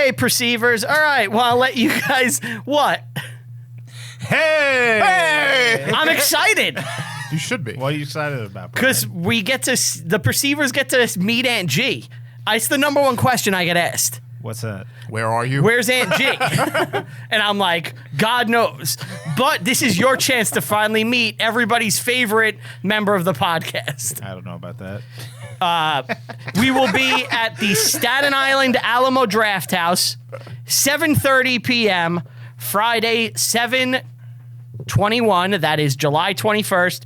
Okay, perceivers. All right, well, I'll let you guys... What? Hey! I'm excited. You should be. What are you excited about? Because we get to... The perceivers get to meet Aunt G. It's the number one question I get asked. What's that? Where are you? Where's Aunt G? And I'm like, God knows. But this is your chance to finally meet everybody's favorite member of the podcast. I don't know about that. We will be at the Staten Island Alamo Draft House, 7:30 p.m., Friday, 7/21. That is July 21st.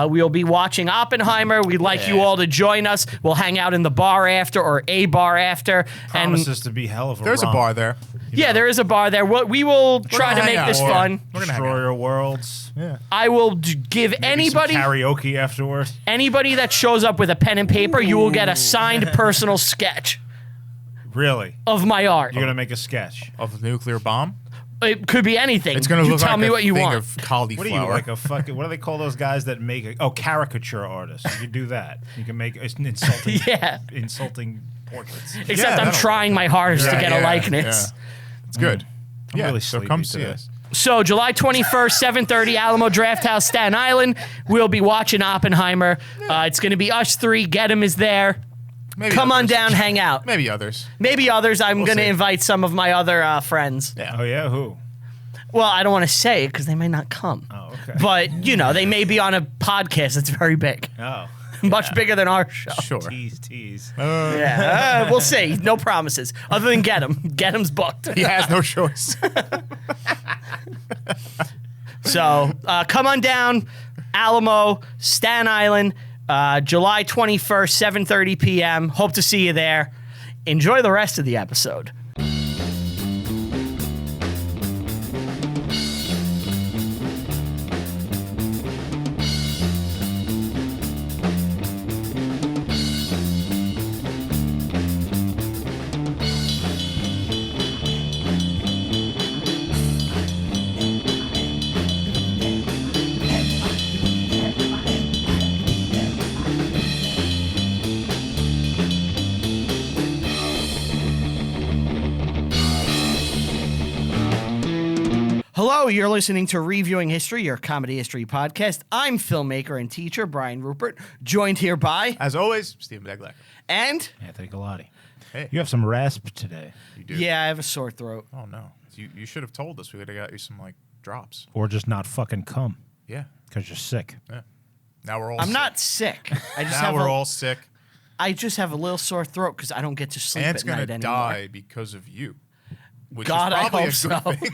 We'll be watching Oppenheimer. We'd like you all to join us. We'll hang out in the bar after or a bar after. Promises to be hell of a There's a romp. bar there. Yeah, there is a bar there. We will try to hang make out. this fun. We're gonna hang out. Destroyer Worlds. Yeah. I will give anybody Karaoke afterwards. anybody that shows up with a pen and paper, you will get a signed personal sketch Really? of my art. You're gonna make a sketch. Of the nuclear bomb? It could be anything. It's gonna you look tell like me a what you thing want. of cauliflower. What are you, like a fucking... What do they call those guys that make... caricature artists. You can do that. You can make insulting... Yeah. Insulting portraits. Except I'm trying my hardest to get a likeness. Yeah. It's good. I'm really so sleepy come see today. us. So July 21st, 7:30, Alamo Draft House, Staten Island. We'll be watching Oppenheimer. It's going to be us three. Get him is there. Maybe Come on others. down, hang out. Maybe others. Maybe others. I'm going to see. invite some of my other friends. Yeah. Oh, yeah? Who? Well, I don't want to say it because they may not come. Oh, okay. But, you know, they may be on a podcast that's very big. Oh. Much bigger than our show. Sure. Tease. Yeah, we'll see. No promises. Other than Get Him. Get Him's booked. He has no choice. So come on down, Alamo, Staten Island, July 21st, 7:30 p.m. Hope to see you there. Enjoy the rest of the episode. Hello, you're listening to Reviewing History, your comedy history podcast. I'm filmmaker and teacher Brian Rupert, joined here by... As always, Stephen Beglack. And... Anthony Galati. Hey. You have some rasp today. You do. Yeah, I have a sore throat. Oh, no. You should have told us. We would have got you some, like, drops. Or just not fucking come. Yeah. Because you're sick. Yeah. Now we're all I'm sick. not sick. I just Now have we're all sick. I just have a little sore throat because I don't get to sleep Ant's at going night to anymore. die because of you. Which God, is I probably hope a so. good thing.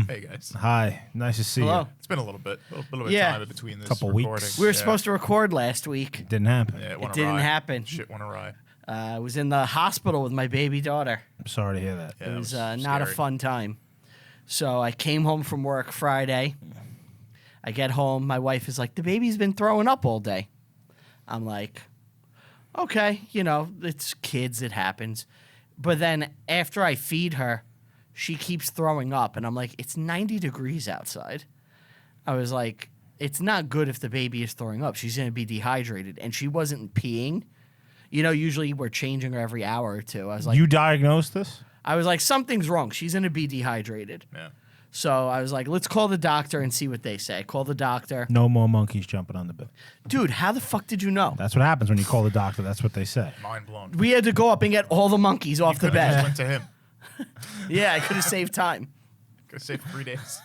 Hey, guys. Hi. Nice to see Hello. you. It's been a little bit of Yeah. time in between this Couple recording. weeks. We were Yeah. supposed to record last week. Didn't happen. Yeah, went It didn't awry. happen. Shit went awry. I was in the hospital with my baby daughter. I'm sorry to hear that. Yeah, It was scary. not a fun time. So I came home from work Friday. I get home. My wife is like, the baby's been throwing up all day. I'm like, okay, you know, it's kids. It happens. But then after I feed her, she keeps throwing up. And I'm like, it's 90 degrees outside. I was like, it's not good if the baby is throwing up. She's going to be dehydrated. And she wasn't peeing. You know, usually we're changing her every hour or two. I was like, You diagnosed this? I was like, something's wrong. She's going to be dehydrated. Yeah. So I was like, let's call the doctor and see what they say. Call the doctor. No more monkeys jumping on the bed. Dude, how the fuck did you know? That's what happens when you call the doctor. That's what they say. Mind blown. We had to go up and get all the monkeys off the Could've just bed. went to him. Yeah, I could have saved time. Could have saved 3 days.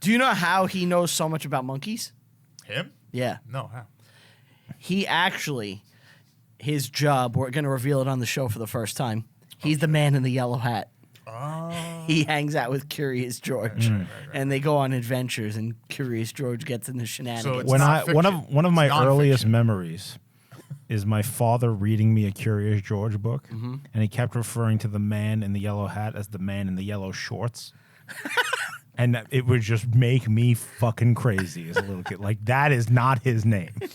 Do you know how he knows so much about monkeys? Him? Yeah. No, how? He actually, his job, we're going to reveal it on the show for the first time. He's the man in the yellow hat. Oh. He hangs out with Curious George. And they go on adventures, and Curious George gets in the shenanigans. So it's When not one of fiction. one of my It's earliest nonfiction. memories is my father reading me a Curious George book, and he kept referring to the man in the yellow hat as the man in the yellow shorts. And it would just make me fucking crazy as a little kid. Like, that is not his name. Get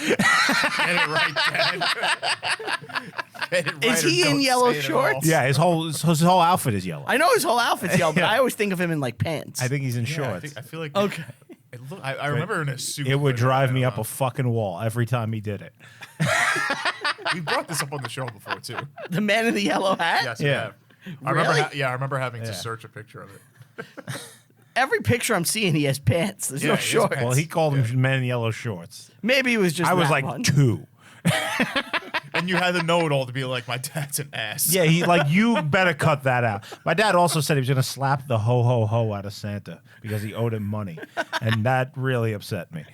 it right, Dad. Get it right Is he or in don't yellow say it at all. shorts? Yeah, his whole outfit is yellow. I know his whole outfit's yellow, but I always think of him in like pants. I think he's in Yeah, shorts. I feel like Okay. it look, I remember in a suit. It would drive me up a fucking wall every time he did it. We brought this up on the show before too. The man in the yellow hat? Yes, Yeah. I remember. Really? I remember having to Yeah. search a picture of it. Every picture I'm seeing, he has pants. There's Yeah, no he has shorts. pants. Well, he called him man in yellow shorts. Maybe it was just I was that like one. 2. And you had to know it all to be like, my dad's an ass. Yeah, he like you better cut that out. My dad also said he was gonna slap the ho ho ho out of Santa because he owed him money, and that really upset me.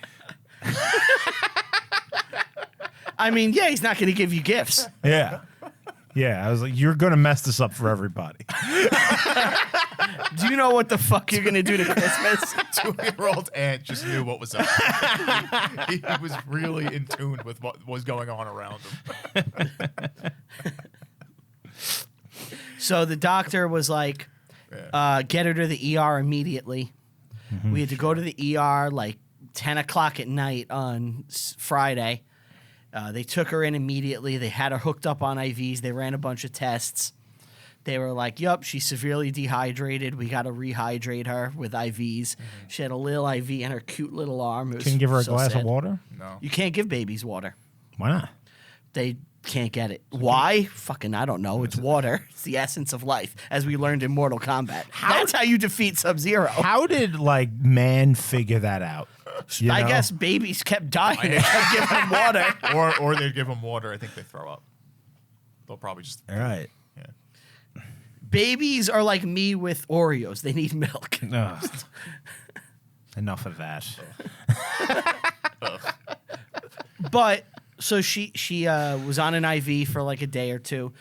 I mean, yeah, he's not going to give you gifts. Yeah, yeah. I was like, you're gonna mess this up for everybody. Do you know what the fuck you're going to do to Christmas? 2-year-old aunt just knew what was up. He was really in tune with what was going on around him. So the doctor was like, get her to the ER immediately. We had to go to the ER like 10 o'clock at night on Friday. They took her in immediately. They had her hooked up on IVs. They ran a bunch of tests. They were like, yup, she's severely dehydrated. We got to rehydrate her with IVs. She had a little IV in her cute little arm. It was Can you give her a so glass sad. of water? No. You can't give babies water. Why not? They can't get it. Why? Fucking, I don't know. It's water. It's the essence of life, as we learned in Mortal Kombat. That's how you defeat Sub-Zero. How did like man figure that out? You I know? guess babies kept dying and kept giving them water. Or they'd give him water. I think they throw up. They'll probably just. All right. Yeah. Babies are like me with Oreos. They need milk. Ugh. Enough of that. But so she was on an IV for like a day or two.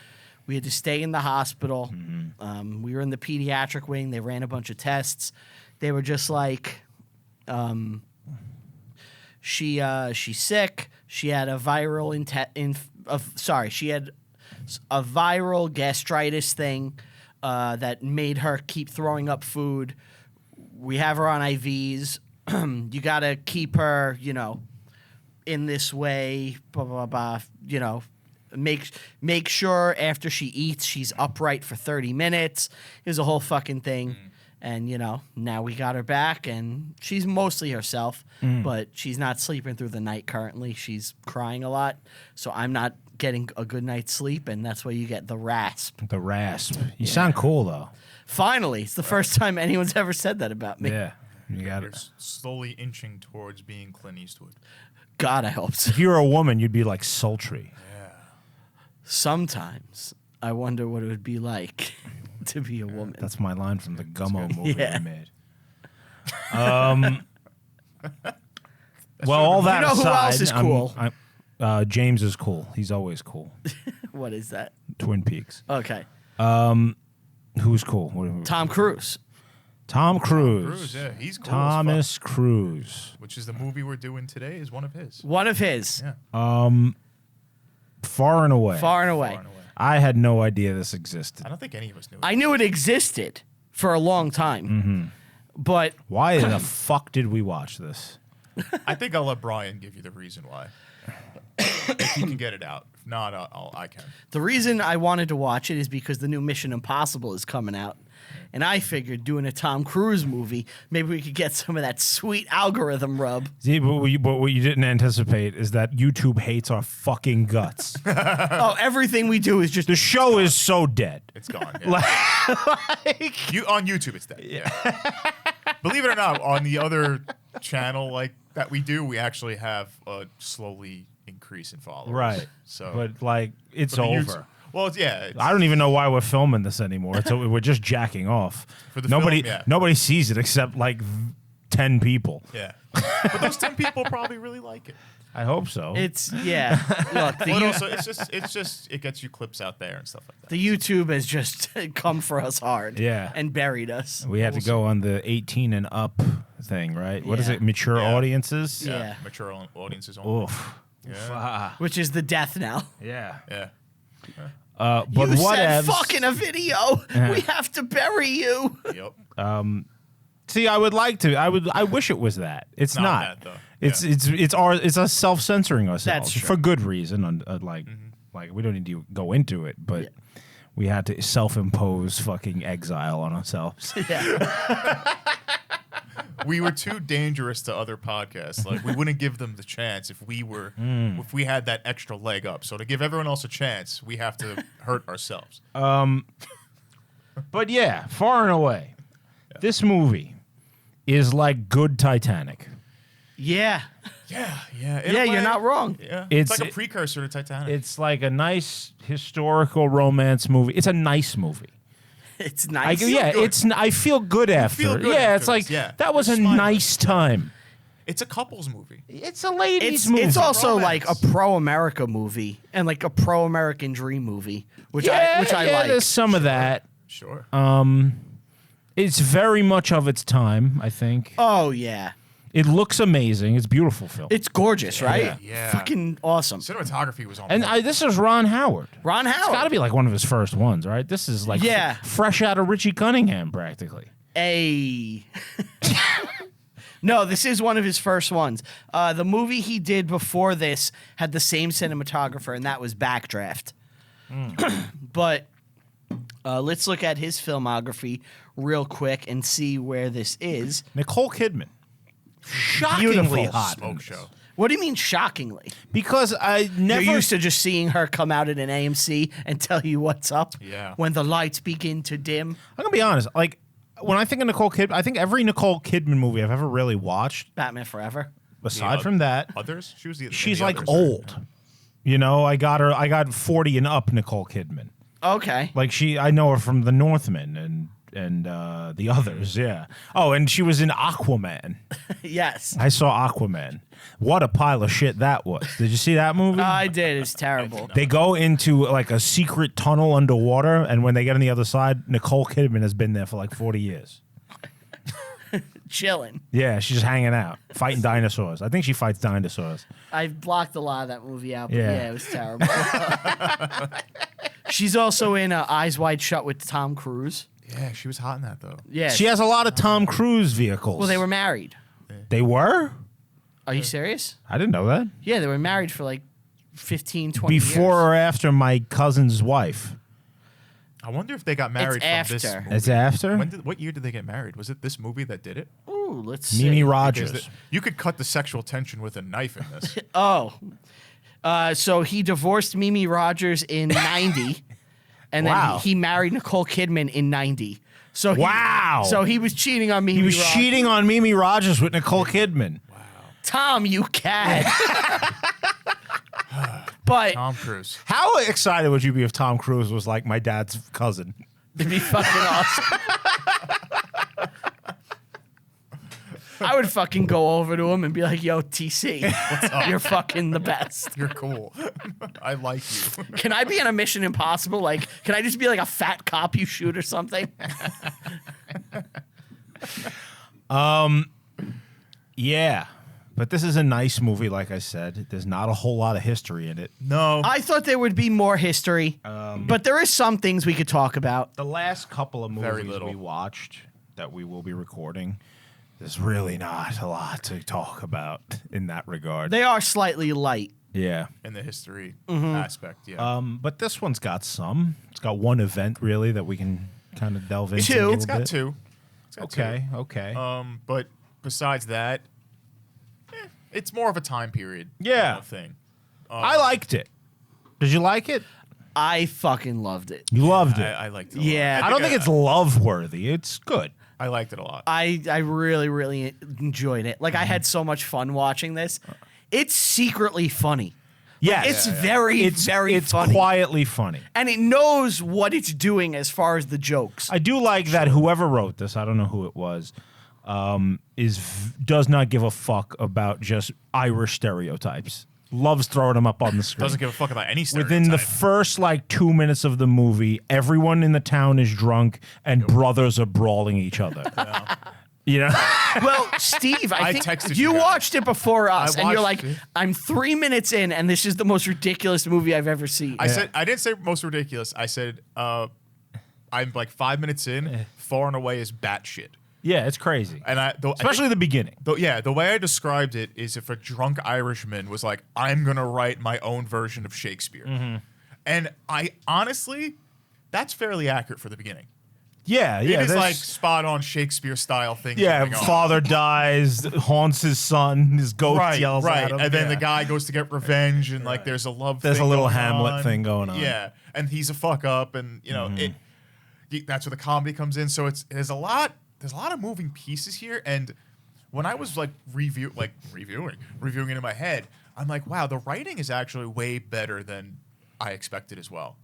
We had to stay in the hospital. We were in the pediatric wing. They ran a bunch of tests. They were just like, she's sick. She had a viral she had a viral gastritis thing that made her keep throwing up food. We have her on IVs. You got to keep her, in this way, blah, blah, blah, make sure after she eats, she's upright for 30 minutes. It was a whole fucking thing. And, now we got her back, and she's mostly herself, but she's not sleeping through the night currently. She's crying a lot, so I'm not getting a good night's sleep, and that's why you get the rasp. The rasp. You sound cool though. Finally, it's the first time anyone's ever said that about me. Yeah. You got You're it. slowly inching towards being Clint Eastwood. God, I hope so. If you were a woman, you'd be like sultry. Sometimes I wonder what it would be like to be a woman. That's my line from the Gummo movie Yeah. we made. Well, all that You know who aside, else is cool? James is cool. He's always cool. What is that? Twin Peaks. Okay. Who's cool? What- Tom Cruise. Tom Cruise. Cruise, yeah, he's cool. Thomas Cruise. Which is the movie we're doing today, is one of his. One of his. Yeah. Far and away. Far and away. Far and away. I had no idea this existed. I don't think any of us knew. I knew it existed for a long time. But Why the fuck did we watch this? I think I'll let Brian give you the reason why. If you can get it out. If not, I can. the reason I wanted to watch it is because the new Mission Impossible is coming out. And I figured doing a Tom Cruise movie, maybe we could get some of that sweet algorithm rub. See, but what you didn't anticipate is that YouTube hates our fucking guts. Oh, everything we do is just The show is so dead. It's gone. Yeah. You on YouTube, it's dead. Yeah. Believe it or not, on the other channel like that we do, we actually have a slowly increase in followers. Right. So, But like, it's but the over. YouTube- well, it's, I don't even know why we're filming this anymore. We're just jacking off. For the nobody, film, yeah. nobody sees it except like 10 people. yeah. But those 10 people probably really like it. I hope so. It's yeah. Look, But also, it's just it gets you clips out there and stuff like that. the YouTube has just come for us hard. Yeah. And buried us. we had to go on the 18 and up thing, right? What is Yeah. it? Mature Yeah. audiences? Yeah. Mature audiences only. Oof. Yeah. Which is the death now. Yeah. Yeah. But you what said evs? fuck in a video. We have to bury you. Yep. See, I would like to. I wish it was that. It's not not. that, though. It's us self-censoring ourselves That's true. for good reason. Like we don't need to go into it, but we had to self-impose fucking exile on ourselves. Yeah. we were too dangerous to other podcasts. Like we wouldn't give them the chance if we had that extra leg up. So to give everyone else a chance, we have to hurt ourselves. But yeah, far and away, this movie is like good Titanic. Yeah. Yeah. Yeah, you're not wrong. Yeah. It's like a precursor to Titanic. It's like a nice historical romance movie. It's a nice movie. It's nice. I feel good after. feel good yeah, after it's like this, that was a It's fine. nice time. It's a couples movie. It's a ladies It's movie. it's also Romance. like a pro-America movie and like a pro-American dream movie, which yeah, I like. There's some of that. Sure. It's very much of its time, I think. Oh yeah, It looks amazing. It's a beautiful film. it's gorgeous, right? Yeah. Fucking awesome. Cinematography was on. And point. this is Ron Howard. Ron It's got to Howard. be like one of his first ones, right? This is like Yeah. fresh out of Richie Cunningham, practically. No, this is one of his first ones. The movie he did before this had the same cinematographer, and that was Backdraft. But let's look at his filmography real quick and see where this is. Nicole Kidman. Shockingly Beautiful. hot. in Smoke this. show. What do you mean shockingly? Because I never... You're used to just seeing her come out at an AMC and tell you what's up. Yeah. When the lights begin to dim. I'm going to be honest. Like, when I think of Nicole Kidman, I think every Nicole Kidman movie I've ever really watched, Batman Forever. aside from that, Others? She was the. she's the like others, right? old. You know, I got 40 and up Nicole Kidman. Okay. Like I know her from The Northman and the others, yeah. Oh, and she was in Aquaman. Yes. I saw Aquaman. What a pile of shit that was. Did you see that movie? I did. It's terrible. They go into like a secret tunnel underwater, and when they get on the other side, Nicole Kidman has been there for like 40 years. Chilling. Yeah, she's just hanging out, fighting dinosaurs. I think she fights dinosaurs. I blocked a lot of that movie out, but Yeah. yeah, it was terrible. She's also in Eyes Wide Shut with Tom Cruise. Yeah, she was hot in that though. Yeah. She has a lot of Tom Cruise vehicles. Well, they were married. They were? Are you serious? I didn't know that. Yeah, they were married for like 15, 20 Before years. or after my cousin's wife? I wonder if they got married It's from this after. movie. It's after? What year did they get married? Was it this movie that did it? Ooh, let's see. Mimi Because Rogers. you could cut the sexual tension with a knife in this. Oh. So he divorced Mimi Rogers in 90. And then Wow. he married Nicole Kidman in 90. So Wow. So he was cheating on Mimi He was Rogers. cheating on Mimi Rogers with Nicole Kidman. Tom, you cat. But Tom Cruise. How excited would you be if Tom Cruise was like my dad's cousin? it'd be fucking awesome. I would fucking go over to him and be like, yo, TC, you're fucking the best. You're cool. I like you. Can I be in a Mission Impossible? Like, can I just be like a fat cop you shoot or something? Yeah. But this is a nice movie, like I said. There's not a whole lot of history in it. No. I thought there would be more history, but there is some things we could talk about. The last couple of Very movies little. we watched that we will be recording, there's really not a lot to talk about in that regard. They are slightly light. Yeah. in the history Mm-hmm. aspect, yeah. But this one's got some. It's got one event, really, that we can kind of delve into Two. a little It's got bit. two. It's got Okay, okay. two. But besides that, it's more of a time period Yeah. kind of thing. I liked it. Did you like it? I fucking loved it. You loved it. I liked it a Yeah. lot. I don't think it's love worthy. It's good. I liked it a lot. I really, really enjoyed it. Like, I had so much fun watching this. It's secretly funny. Yes. It's very, very it's funny. quietly funny. And it knows what it's doing as far as the jokes. I do like that whoever wrote this, I don't know who it was, does not give a fuck about just Irish stereotypes. Loves throwing them up on the screen. Doesn't give a fuck about any Within the stereotype. first like 2 minutes of the movie, everyone in the town is drunk and brothers are brawling each other. You know? Well, Steve, I I think texted you you guys. watched it before us, and you're watched like, it. I'm 3 minutes in, and this is the most ridiculous movie I've ever seen. I said I didn't say most ridiculous. I said I'm like 5 minutes in, far and away is batshit. Yeah, it's crazy. And Especially the beginning. the way I described it is if a drunk Irishman was like, I'm gonna write my own version of Shakespeare. Mm-hmm. And I honestly, that's fairly accurate for the beginning. Yeah, It is like spot on Shakespeare style thing. Yeah, father dies, haunts his son, his ghost yells at him. And then the guy goes to get revenge, and like there's a There's thing a little going Hamlet on. thing going on. Yeah, and he's a fuck up, and you know that's where the comedy comes in. So there's a lot of moving pieces here, and when I was like reviewing it in my head, I'm like, wow, the writing is actually way better than I expected as well.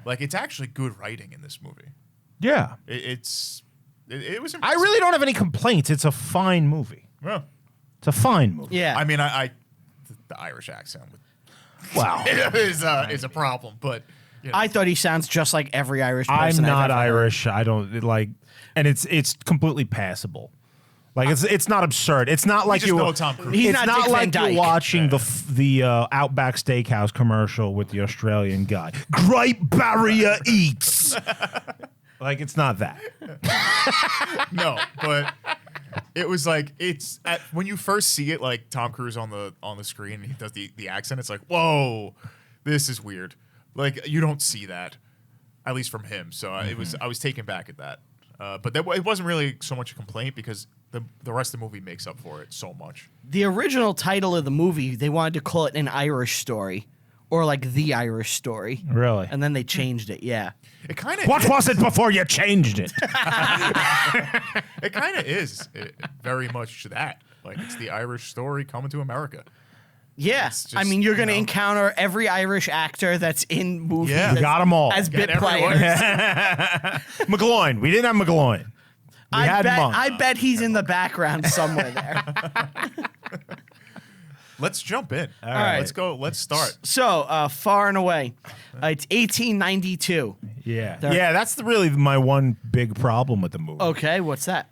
Like it's actually good writing in this movie. Yeah. It was impressive. I really don't have any complaints. It's a fine movie. Yeah. It's a fine movie. Yeah. I mean, the Irish accent Wow. is a problem, but you know. I thought he sounds just like every Irish I'm person. not I've ever heard. Irish. I don't like, and it's completely passable. Like it's not absurd. It's not like just know Tom Cruise. He's It's not not Dick like Van you're Dyke. watching the Outback Steakhouse commercial with the Australian guy. Great Barrier Eats. Like it's not that. No, but it was like when you first see it, like Tom Cruise on the screen, and he does the accent. It's like, whoa, this is weird. Like you don't see that, at least from him. So I was taken back at that. But it wasn't really so much a complaint because the rest of the movie makes up for it so much. The original title of the movie, they wanted to call it An Irish Story, or like The Irish Story. Really? And then they changed it. Yeah. It kind of What was it before you changed it? It kind of is very much that. Like it's the Irish story coming to America. Yeah. It's just, I mean, you're going to you know. encounter every Irish actor that's in movies. Yeah. We got them all. As Get bit everyone. players. McGloin. We didn't have McGloin. We had Monk. I bet he's in the background somewhere there. Let's jump in. All right. Let's go. Let's start. So, far and away, it's 1892. Yeah. They're- Yeah, that's really my one big problem with the movie. Okay, what's that?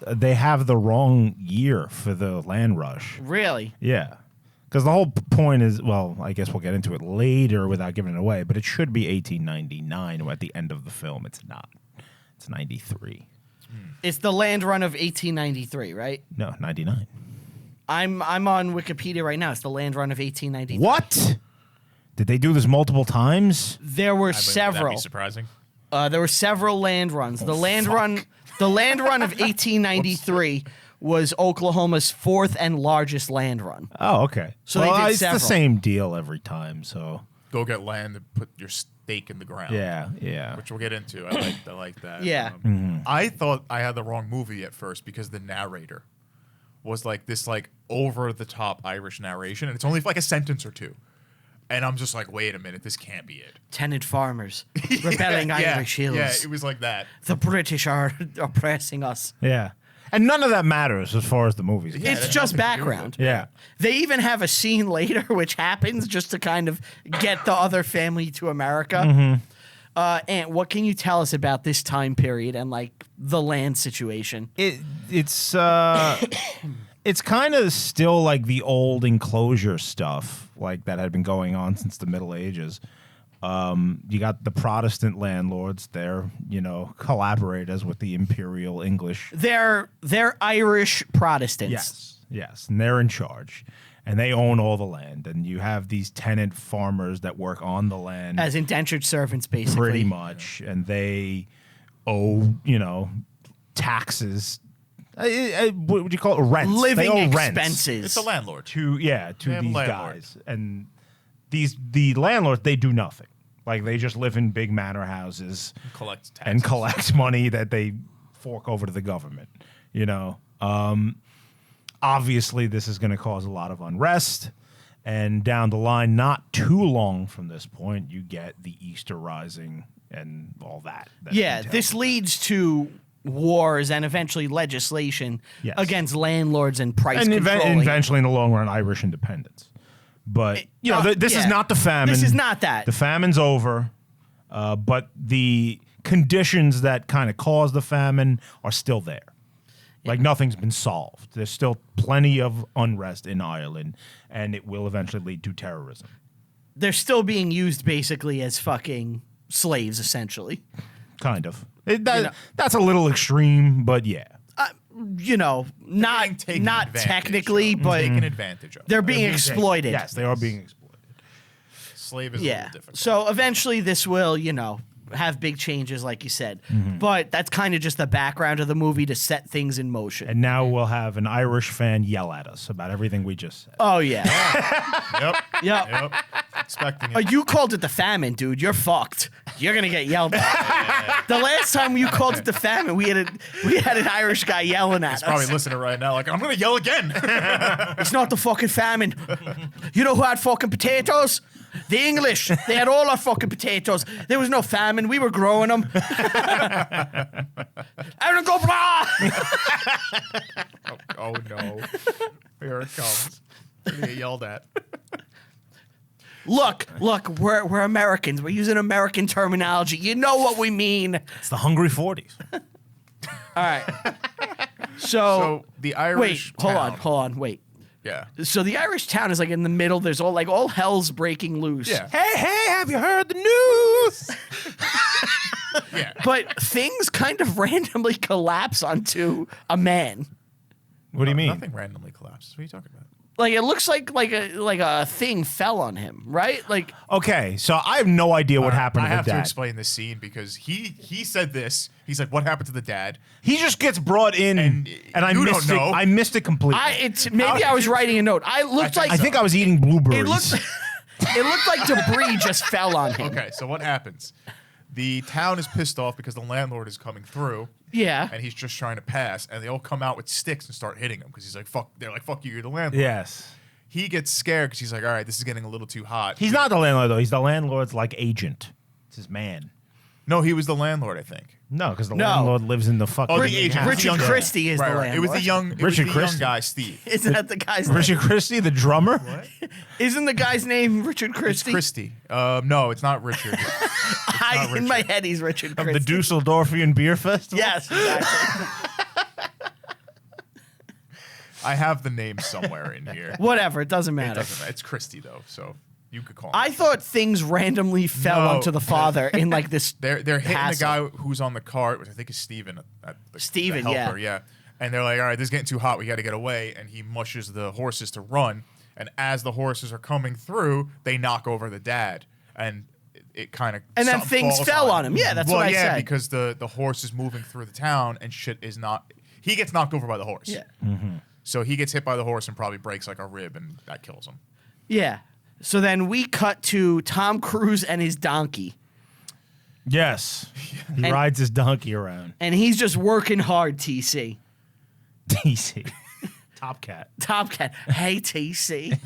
They have the wrong year for the land rush. Really? Yeah. Because the whole point is, well, I guess we'll get into it later without giving it away, but it should be 1899 at the end of the film. It's not. It's 93. It's the land run of 1893, right? No, 99. I'm on Wikipedia right now. It's the land run of 1893. What? Did they do this multiple times? There were That'd several. be surprising. There were several land runs. The land run of 1893 was Oklahoma's fourth and largest land run. Oh, okay. So they did it's several. the same deal every time, so. Go get land and put your stake in the ground. Yeah. Which we'll get into. I like that. Yeah. I thought I had the wrong movie at first because the narrator was like this like over the top Irish narration, and it's only like a sentence or two. And I'm just like, wait a minute, this can't be it. Tenant farmers, rebelling Irish hills. Yeah, it was like that. The British are oppressing us. Yeah. And none of that matters as far as the movies go. Yeah, It's it had just nothing to do with background. it. Yeah. They even have a scene later which happens just to kind of get the other family to America. And what can you tell us about this time period and like the land situation? It's kind of still like the old enclosure stuff like that had been going on since the Middle Ages. You got the Protestant landlords there, collaborators with the Imperial English. They're Irish Protestants. Yes, and they're in charge, and they own all the land. And you have these tenant farmers that work on the land As indentured servants, basically. pretty much, and they owe taxes. What would you call it? Rents. Living they owe rents expenses. It's a landlord. to They have these a landlord. guys, and the landlords, they do nothing. Like they just live in big manor houses Collect taxes. and collect money that they fork over to the government. Obviously, this is going to cause a lot of unrest, and down the line, not too long from this point, you get the Easter Rising and all that. Yeah, entails this with leads to wars and eventually legislation Yes. against landlords and price and controlling. eventually, in the long run, Irish independence. But this is yeah. not the famine. This is not that. The famine's over, but the conditions that kind of caused the famine are still there. Like nothing's been solved. There's still plenty of unrest in Ireland, and it will eventually lead to terrorism. They're still being used basically as fucking slaves, essentially. Kind of. That's a little extreme, but yeah. Not taken advantage technically, of. but Taken advantage of. they're being exploited. Yes, they are being exploited. Slave is a Yeah. little different. So eventually this will, have big changes, like you said. Mm-hmm. But that's kind of just the background of the movie to set things in motion. And now we'll have an Irish fan yell at us about everything we just said. Oh, yeah. Yep. Yep. Yep. Expecting Oh, it. you called it the famine, dude. You're fucked. You're gonna get yelled at. The last time you called it the famine, we had an Irish guy yelling at He's us. probably listening right now, like, I'm gonna yell again. It's not the fucking famine. You know who had fucking potatoes? The English. They had all our fucking potatoes. There was no famine. We were growing them. Everyone go blah! Oh no. Here it comes. We're gonna get yelled at. Look, we're Americans. We're using American terminology. You know what we mean. It's the Hungry 40s. All right. So the Irish wait, town- hold on, wait. Yeah. So the Irish town is like in the middle. There's all hell's breaking loose. Yeah. Hey, have you heard the news? Yeah. But things kind of randomly collapse onto a man. What do you mean? Nothing randomly collapses. What are you talking about? Like it looks like a thing fell on him, right? Like Okay, so I have no idea what happened I to have the to dad. explain this scene because he said this. He's like, "What happened to the dad?" He just gets brought in, And and I you missed don't it. know. I missed it completely. maybe I was writing a note. I think I was eating blueberries. it looked like debris just fell on him. Okay, so what happens? The town is pissed off because the landlord is coming through. Yeah. And he's just trying to pass, and they all come out with sticks and start hitting him because he's like, "Fuck!" They're like, "Fuck you, you're the landlord." Yes. He gets scared because he's like, "All right, this is getting a little too hot." He's not the landlord, though. He's the landlord's, like, agent. It's his man. No, he was the landlord, I think. No, because the No. landlord lives in the fucking... Oh, the agent. house. Richard young guy. Christie is the Right. landlord. It was the young, Richard young Christie. guy, Steve. Isn't that the guy's name? Richard Christie, the drummer? Isn't the guy's name Richard It's Christie? Christie. No, it's not Richard. In my head, he's Richard Of the Christie. Dusseldorfian Beer Festival? Yes, exactly. I have the name somewhere in here. Whatever, it doesn't It matter. doesn't matter. It's Christie though, so you could call him. I thought things randomly fell No. onto the father in like this. They're hitting hassle. the guy who's on the cart, which I think is Steven. Steven, the helper, yeah. And they're like, "All right, this is getting too hot. We got to get away." And he mushes the horses to run. And as the horses are coming through, they knock over the dad, and it kind of And then things fell on him. Yeah, that's well, what I yeah, said. because the horse is moving through the town, and shit is not. He gets knocked over by the horse. Yeah. So he gets hit by the horse and probably breaks like a rib, and that kills him. Yeah. So then we cut to Tom Cruise and his donkey, Yes. He And- rides his donkey around. and he's just working hard. TC, DC. Top Cat. Top Cat. Hey, TC.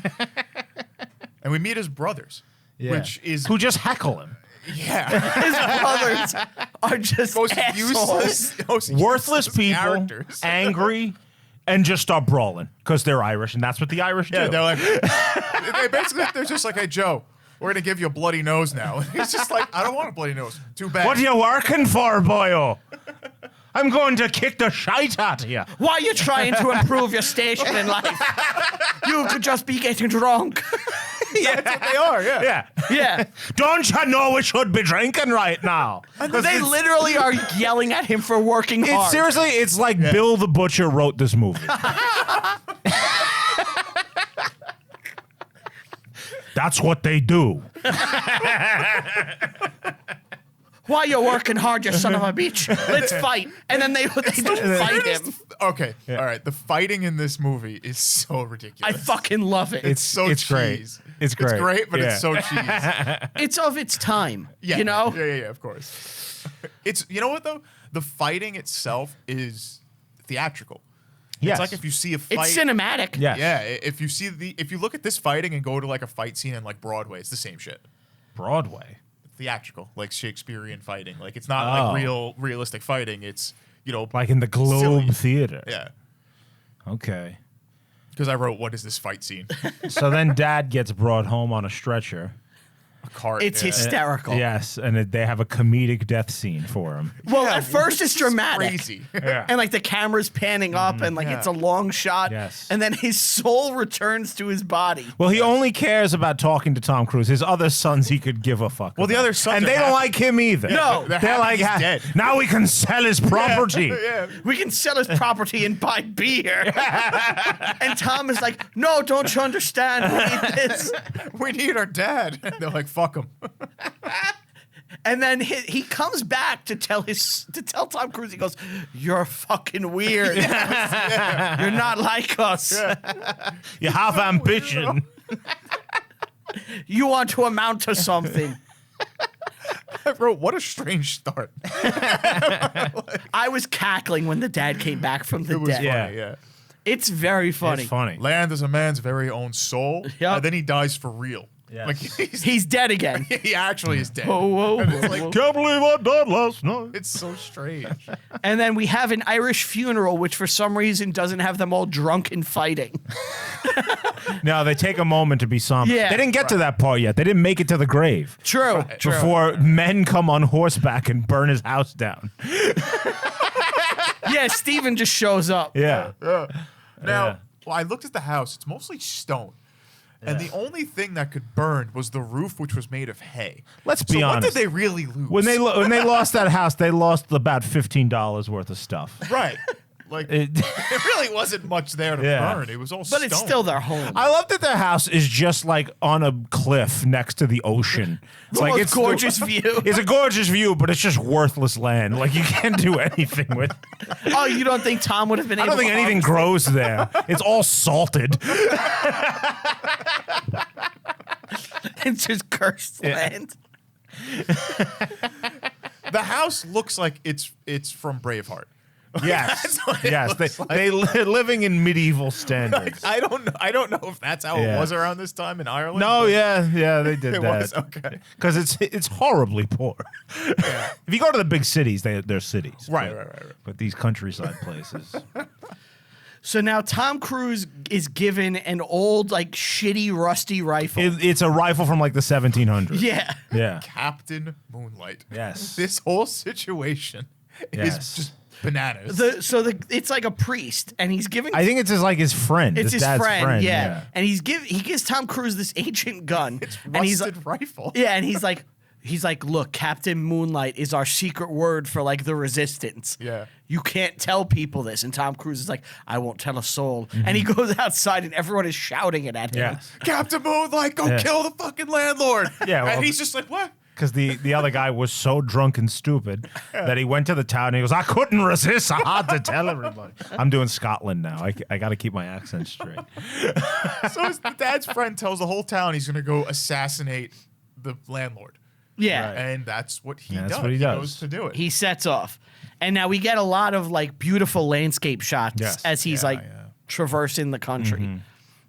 And we meet his brothers, which is Who just heckle him. yeah. His brothers are just most assholes. useless, most Worthless useless people, characters. angry, and just start brawling because they're Irish, and that's what the Irish Yeah, do. they're like, they're just like, "Hey, Joe, we're gonna give you a bloody nose now." And he's just like, "I don't want a bloody nose. Too bad." What are you working for, boyo? I'm going to kick the shite out of you. Why are you trying to improve your station in life? You could just be getting drunk. That's what they are. Yeah. Yeah. Yeah. Don't you know we should be drinking right now? They literally are yelling at him for working It's hard. seriously, it's like Bill the Butcher wrote this movie. That's what they do. Why you working hard, you son of a bitch? Let's fight. And then they just fight him. Okay. All right. The fighting in this movie is so ridiculous. I fucking love it. It's so it's great. cheese. It's great. It's great, but Yeah. it's so cheese. It's of its time. Yeah. You know? Yeah, of course. It's you know what though? The fighting itself is theatrical. Yes. It's like if you see a fight. It's cinematic. Yes. Yeah, if you look at this fighting and go to like a fight scene in like Broadway, it's the same shit. Broadway. Theatrical, like Shakespearean fighting. Like it's not Oh. like realistic fighting. It's Like in the Globe silly. Theater. Yeah. Okay. Because I wrote, "What is this fight scene?" So then Dad gets brought home on a stretcher. A cart. It's yeah. hysterical. Yes, and they have a comedic death scene for him. Well, Yeah, at first it's is dramatic. Crazy. And like the camera's panning up and like Yeah. it's a long shot. Yes. And then his soul returns to his body. Well, he only cares about talking to Tom Cruise. His other sons, he could give a fuck. Well, the about. other sons and are they don't happy. like him either. No. they're they're happy like, he's "Ah, dead." now we can sell his property. Yeah. We can sell his property and buy beer. And Tom is like, no, don't you understand? We need this. We need our dad. They're like, "Fuck him." And then he comes back to tell Tom Cruise. He goes, "You're fucking weird. You're not like us. You have ambition." You want to amount to something." I wrote, what a strange start. I was cackling when the dad came back from the It was dead. funny, yeah. It's very funny. It's funny. Land is a man's very own soul, Yep. and then he dies for real. Yes. Like He's dead again. he actually is dead. Whoa. Can't believe I died last night. It's so strange. And then we have an Irish funeral, which for some reason doesn't have them all drunk and fighting. No, they take a moment to be somber. Yeah. They didn't get to that part yet. They didn't make it to the grave. True. Before men come on horseback and burn his house down. Yeah, Steven just shows up. Yeah. Now, Yeah. well, I looked at the house. It's mostly stone. And the only thing that could burn was the roof, which was made of hay. Let's be so honest. what did they really lose? When they lost that house, they lost about $15 worth of stuff. right. Like, It- it really wasn't much there to Yeah. burn. It was all But stone. it's still their home. I love that their house is just like on a cliff next to the ocean. The Like most it's gorgeous view. It's a gorgeous view, but it's just worthless land. Like you can't do anything with. Oh, you don't think Tom would have been I able don't think to anything grows there. It's all salted. It's just cursed land. The house looks like it's from Braveheart. Yes, That's what it yes. looks They living in medieval standards. I don't know. I don't know if that's how Yeah. it was around this time in Ireland. No, but yeah, they did It that. was okay. Because it's horribly poor. If you go to the big cities, they're cities. Right, but, right. But these countryside places. So now Tom Cruise is given an old, like, shitty, rusty rifle. It's a rifle from like the 1700s. Yeah. Yeah. Captain Moonlight. Yes. This whole situation is Yes. just bananas. It's like a priest, and he's giving. I think it's his friend. it's his dad's friend, yeah. And he gives Tom Cruise this ancient gun, It's and he's like, rusted rifle. yeah, and he's like, look, Captain Moonlight is our secret word for like the resistance. Yeah. You can't tell people this. And Tom Cruise is like, I won't tell a soul. Mm-hmm. And he goes outside and everyone is shouting it at him. Yes. Captain Moonlight, go Yeah. kill the fucking landlord. Yeah, well, and he's just like, what? Because the other guy was so drunk and stupid that he went to the town and he goes, I couldn't resist. I had to tell everybody. I'm doing Scotland now. I got to keep my accent straight. So his dad's friend tells the whole town he's going to go assassinate the landlord. Yeah. Right. And that's what he That's does. what he does. Goes to do it. He sets off. And now we get a lot of like beautiful landscape shots Yes. as he's Yeah, like yeah. traversing the country.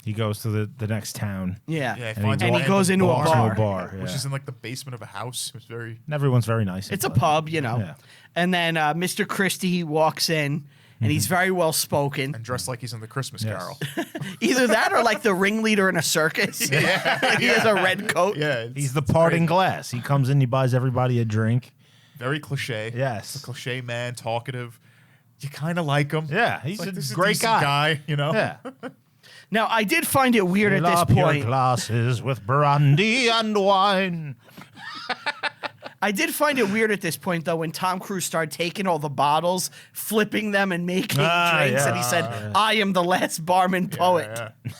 He goes to the next town. Yeah. Yeah, And he And he goes into a walks bar. to a bar. which yeah. is in like the basement of a house. It was very. And everyone's very nice. It's a about it. pub, you know. Yeah. And then Mr. Christie walks in and he's very well spoken. And dressed like he's in the Christmas Yes. Carol. Either that or like the ringleader in a circus. Like he has a red coat. Yeah. He's the parting glass. He comes in, he buys everybody a drink. Very cliche. Yes. It's a cliche man, talkative. You kind of like him. Yeah, he's Like, a this is great decent guy, you know? Yeah. Now I did find it weird at Fill this up your point. glasses with brandy and wine. I did find it weird at this point though when Tom Cruise started taking all the bottles, flipping them and making drinks, yeah. and he said, "I am the last barman poet." Yeah.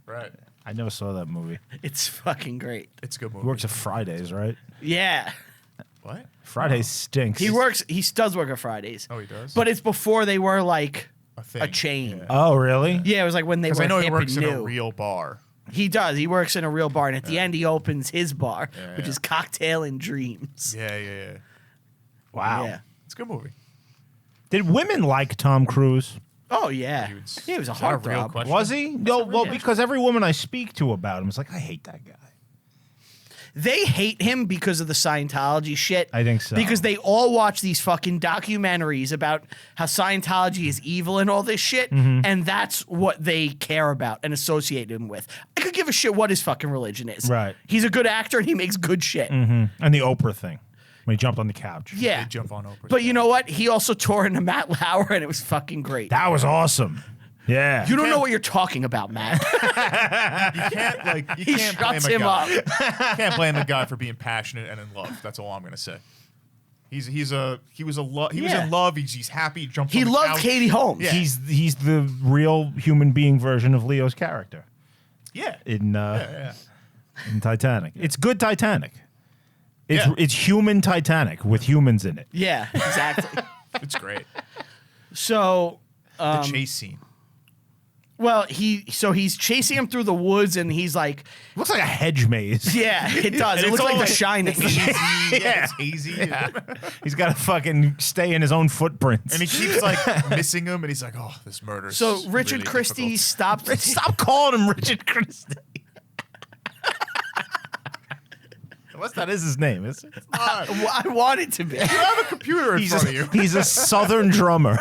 Right. I never saw that movie. It's fucking great. It's a good movie. He works at Fridays, right? Yeah. What? Fridays stinks. He does work on Fridays. Oh, he does? But it's before they were like thing. a chain. Yeah. Oh, really? Yeah, it was like when they Because were I know he hip works and in new. a real bar. He does. He works in a real bar, and at the end, he opens his bar, Yeah, which yeah. is Cocktail and Dreams. Yeah. Wow. Yeah. It's a good movie. Did women like Tom Cruise? Oh yeah. Dudes. He was a Is that a real heartthrob. question? Was he? No, well, because every woman I speak to about him is like, I hate that guy. They hate him because of the Scientology shit. I think so. Because they all watch these fucking documentaries about how Scientology is evil and all this shit, Mm-hmm. and that's what they care about and associate him with. I could give a shit what his fucking religion is. Right. He's a good actor and he makes good shit. And the Oprah thing when he jumped on the couch. Yeah. They jump on Oprah. But you know what? He also tore into Matt Lauer and it was fucking great. That was awesome. Yeah. You don't know what you're talking about, Matt. You He can't blame shuts a him guy. up. You can't blame a guy for being passionate and in love. That's all I'm gonna say. He was Yeah. in love. He's happy. He jumped. He on the loved couch. Katie Holmes. Yeah. He's the real human being version of Leo's character Yeah. in Yeah. in Titanic. It's good Titanic. It's human Titanic with humans in it. Yeah, exactly. It's great. So, The chase scene. well, he's chasing him through the woods, and he's like, Looks like a hedge maze. yeah, it does. And It it's looks like all The like- Shining. Yeah, it's hazy. He's got to fucking stay in his own footprints. And he keeps like missing him, and he's like, "Oh, this murder." So Richard really Christie difficult." stopped. Stop calling him Richard Christie. Unless that is his name, is it? I want it to be. You have a computer in front of you. He's a southern drummer.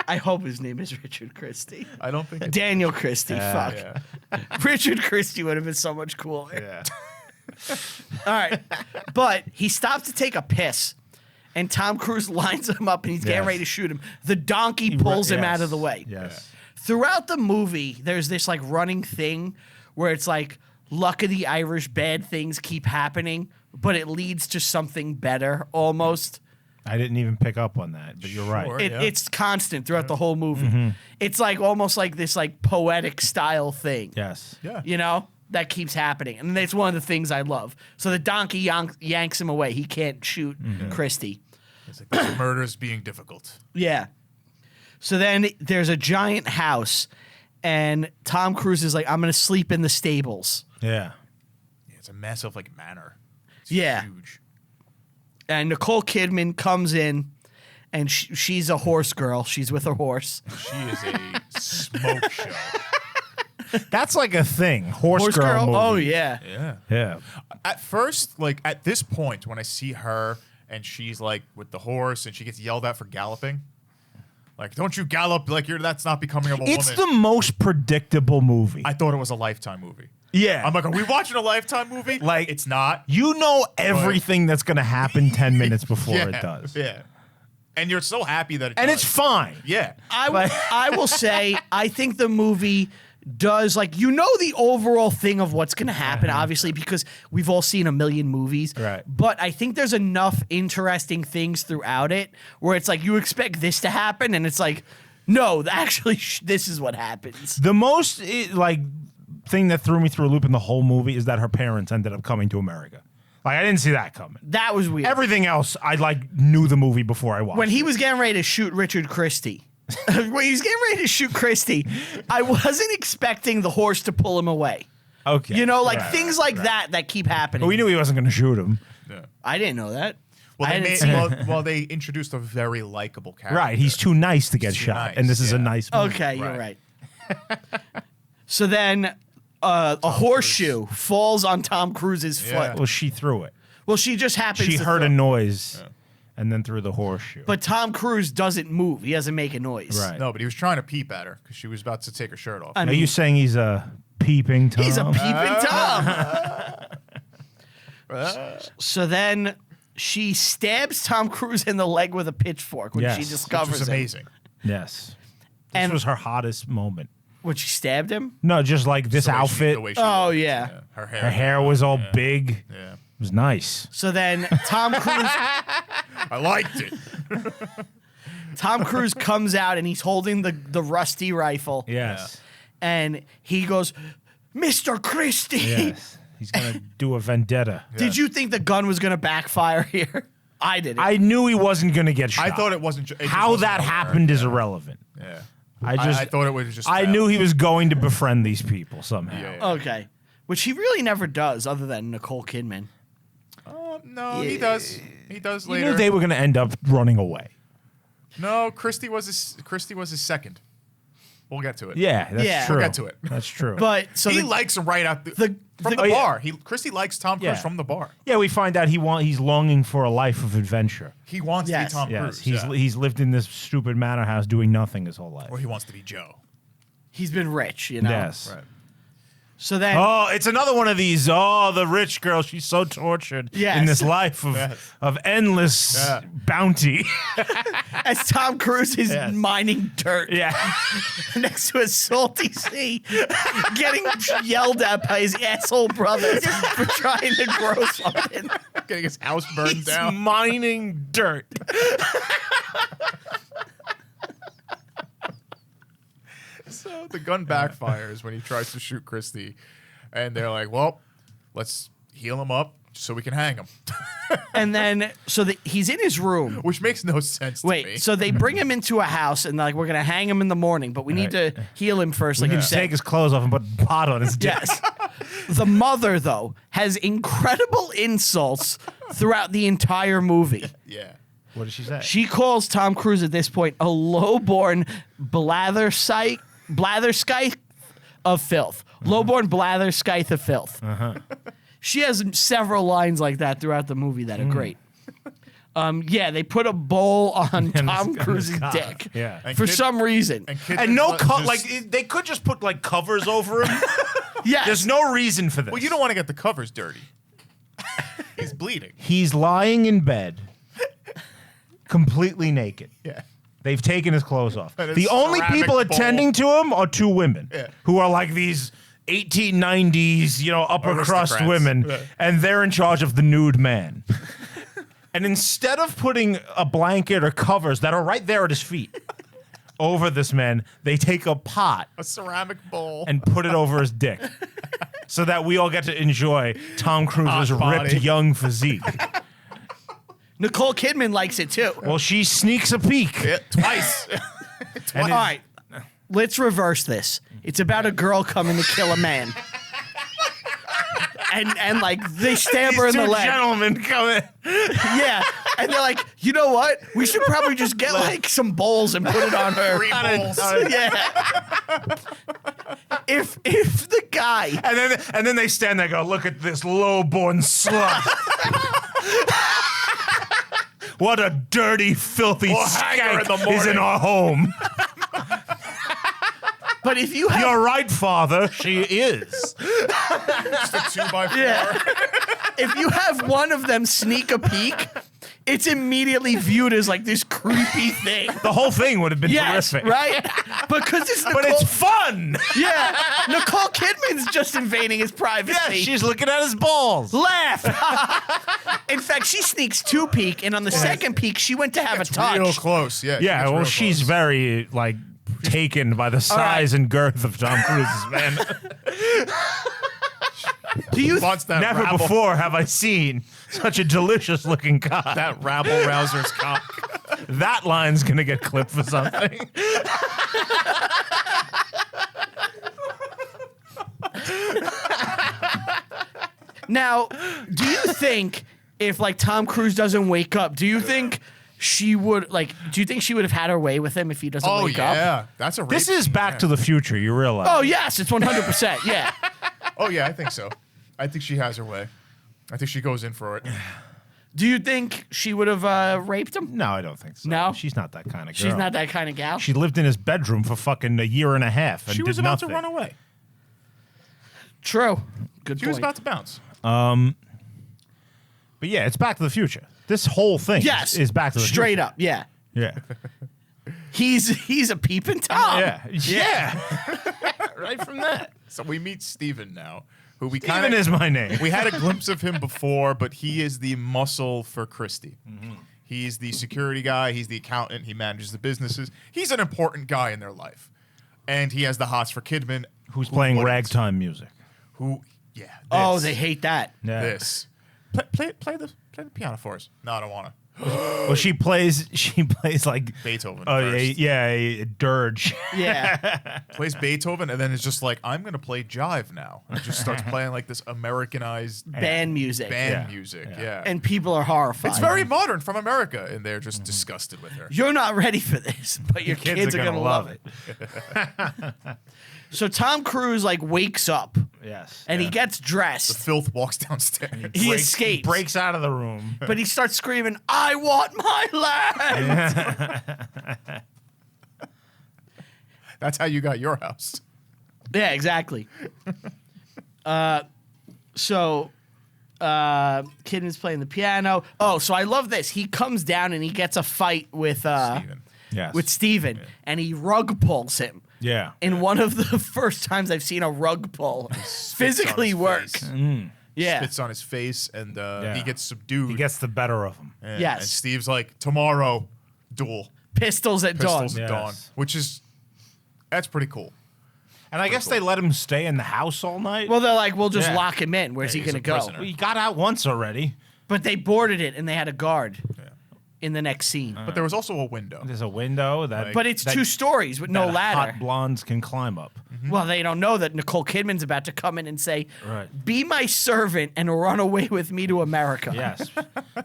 I hope his name is Richard Christie. I don't think. Daniel Christie. Fuck. Yeah. Richard Christie would have been so much cooler. Yeah. All right. But he stopped to take a piss, and Tom Cruise lines him up, and he's getting Yes. ready to shoot him. The donkey pulls him out of the way. Yes. Throughout the movie, there's this like running thing where it's like, luck of the Irish, bad things keep happening, but it leads to something better almost. I didn't even pick up on that, but you're Sure. right. Yeah. It's constant throughout the whole movie. It's like almost like this like poetic style thing. Yes. Yeah. You know? That keeps happening. And that's one of the things I love. So the donkey yanks him away. He can't shoot Christie. It's like this murder's being difficult. Yeah. So then there's a giant house, and Tom Cruise is like, I'm going to sleep in the stables. Yeah. Yeah, it's a massive like manor. It's Yeah. huge. And Nicole Kidman comes in, and she's a horse girl. She's with her horse. She is a smoke show. That's like a thing. Horse girl movie. Oh, yeah. Yeah. Yeah. At first, like at this point, when I see her and she's like with the horse and she gets yelled at for galloping, like, don't you gallop? Like that's not becoming of a It's woman. the most predictable movie. I thought it was a Lifetime movie. yeah. I'm like, are we watching a Lifetime movie? Like- it's not. you know everything that's going to happen 10 minutes before Yeah, it does. Yeah. And you're so happy that it And does. it's fine. Yeah. I will say, I think the movie does, like, you know, the overall thing of what's going to happen, obviously, because we've all seen a million movies. Right. But I think there's enough interesting things throughout it where it's like you expect this to happen, and it's like, no, actually, this is what happens. The most like thing that threw me through a loop in the whole movie is that her parents ended up coming to America. Like I didn't see that coming. That was weird. Everything else, I like knew the movie before I watched. When he it. was getting ready to shoot Richard Christie. When he was getting ready to shoot Christie, I wasn't expecting the horse to pull him away. okay, You know, like right, things like that keep happening. But we knew he wasn't going to shoot him. Yeah. I didn't know that. Well, I they didn't made, see well, they introduced a very likable character. Right, he's too nice to get He's too shot, nice, and this is a yeah. nice movie. Okay, you're Right. right. So then a horseshoe falls on Tom Cruise's Yeah. foot. Well, she threw it. Well, she just happens She to heard throw- a noise, and then threw the horseshoe. But Tom Cruise doesn't move. He doesn't make a noise. right. No, but he was trying to peep at her because she was about to take her shirt off. I Are mean, you saying he's a peeping Tom? he's a peeping Tom. So then she stabs Tom Cruise in the leg with a pitchfork when Yes, she which was which discovers was him. amazing. Yes. This And- was her hottest moment. When she stabbed him? No, just like this The way she- outfit. the way she Oh, looked. yeah. Her hair. Her hair was all big. Yeah. It was nice. So then Tom Cruise I liked it. comes out and he's holding the rusty rifle. Yes. And he goes, Mr. Christie. Yes. He's gonna do a vendetta. Did you think the gun was going to backfire here? I didn't. I knew he wasn't gonna get shot. I thought it wasn't. It just How wasn't that nowhere. happened is irrelevant. Yeah. I just I thought it was just. I knew he was going to befriend these people somehow. Yeah. Okay. Which he really never does other than Nicole Kidman. No, he does. He does You later. knew they were gonna end up running away. No, Christie was his second. We'll get to it. Yeah, that's Yeah. true. We'll get to it. That's true. But so he the- likes him right out from the Oh, yeah. bar. Christie likes Tom Cruise Yeah. from the bar. yeah, we find out he's longing for a life of adventure. He wants Yes. to be Tom Yes, Cruise. he's lived in this stupid manor house doing nothing his whole life. or he wants to be Joe. he's been rich, you know? Yes. Right. So then Oh, it's another one of these. Oh, the rich girl. She's so tortured Yes. in this life of, Yes. of endless Yeah. bounty. as Tom Cruise is Yes. mining dirt yeah. next to a salty sea, getting yelled at by his asshole brothers for trying to grow something. Getting his house burned He's down. mining dirt. So the gun backfires when he tries to shoot Christie, and they're like, "Well, let's heal him up so we can hang him. And then, he's in his room. Which makes no sense to me. Wait, so they bring him into a house and like, we're going to hang him in the morning, but we need to heal him first. Like you said. Take his clothes off and put pot on his dick. Yes. The mother, though, has incredible insults throughout the entire movie. Yeah. What did she say? She calls Tom Cruise at this point a low-born blatherskite of filth. Low-born blatherskite of filth. She has several lines like that throughout the movie that are great. Yeah, they put a bowl on Tom Cruise's dick. Yeah. And For some reason. And no they could just put like covers over him. Yes. There's no reason for this. Well, you don't want to get the covers dirty. He's bleeding. He's lying in bed, completely naked. Yeah. They've taken his clothes off. And a The only ceramic people bowl. attending to him are two women who are like these 1890s, upper crust Aristocrats. women, Yeah. and they're in charge of the nude man. And instead of putting a blanket or covers that are right there at his feet over this man, they take a pot A ceramic bowl. and put it over his dick so that we all get to enjoy Tom Cruise's Hot body. ripped young physique. Nicole Kidman likes it, too. Well, she sneaks a peek. Yeah, twice. All right, let's reverse this. It's about a girl coming to kill a man. And like, they stab her in the These two leg. gentlemen come in. Yeah. And they're like, you know what? We should probably just get like some bowls and put it on her. 3 bowls. Yeah. If the guy And then they stand there and go, look at this low-born slut. What a dirty, filthy We'll hang her in the skank is in morning. our home. but if you have You're right, Father. She is. Just a 2x4. Yeah. if you have one of them sneak a peek, it's immediately viewed as like this creepy thing. The whole thing would have been Yes, terrific. right? Because it's Nicole, But it's fun. yeah, Nicole Kidman's just invading his privacy. Yeah, she's looking at his balls. Laugh. In fact, she sneaks 2 peek, and on the second peek, she went to have a touch. Real close. Yeah. Yeah, gets well, real she's close. very, taken by the size and girth of Tom Cruise's man. Do you? Wants that Never rabble, before have I seen such a delicious-looking cock. that rabble rouser's cock. That line's gonna get clipped for something. Now, do you think if like Tom Cruise doesn't wake up, do you think she would Do you think she would have had her way with him if he doesn't Oh, wake up? yeah. That's a rape This is scene, Back yeah. to the Future. You realize? Oh yes, it's 100%. Yeah. Oh, yeah, I think so. I think she has her way. I think she goes in for it. Do you think she would have raped him? No, I don't think so. No? She's not that kind of girl. She's not that kind of gal. She lived in his bedroom for fucking a year and a half and She was did about nothing. to run away. True. Good She point. was about to bounce. But yeah, it's Back to the Future. This whole thing Yes. is Back to the Straight Future. up. Yeah. Yeah. He's a peeping Tom. Yeah. Right from that. So we meet Steven now, who we Steven kind of is my name. we had a glimpse of him before, but he is the muscle for Christie. He's the security guy. He's the accountant. He manages the businesses. He's an important guy in their life, and he has the hots for Kidman, Who's who playing wouldn't. ragtime music. Who? Yeah. Oh, this, they hate that. Yeah. this. Play the piano for us. No, I don't want to. Well, she plays like Beethoven. Oh first. yeah, a dirge. Yeah. Plays Beethoven, and then it's just like, I'm gonna play jive now. And just starts playing like this Americanized Band music. band Yeah. music. Yeah. Yeah. And people are horrified. it's very modern from America, and they're just disgusted with her. You're not ready for this, but your kids are gonna love it. So Tom Cruise wakes up Yes. and he gets The dressed. filth walks downstairs. He escapes. Breaks out of the room. But he starts screaming, "I want my land!" That's how you got your house. Yeah, exactly. So Kidman's playing the piano. Oh, so I love this. He comes down and he gets a fight with Steven. Yes. Steven, and he rug pulls him. yeah. In one of the first times I've seen a rug pull physically on his work. face. Yeah. Spits on his face, and he gets subdued. He gets the better of him. and, Yes. And Steve's like, tomorrow, duel. Pistols at Pistols dawn. at Yes. dawn. Which is, that's pretty cool. And I guess they let him stay in the house all night. Well, they're like, we'll just Yeah. lock him in. Where's he he's going to a go? prisoner. Well, he got out once already. But they boarded it, and they had a guard in the next scene. But there was also a window. There's a window that. But it's that- 2 stories with no that ladder. Hot blondes can climb up. Well, they don't know that Nicole Kidman's about to come in and say, Right. be my servant and run away with me to America. Yes,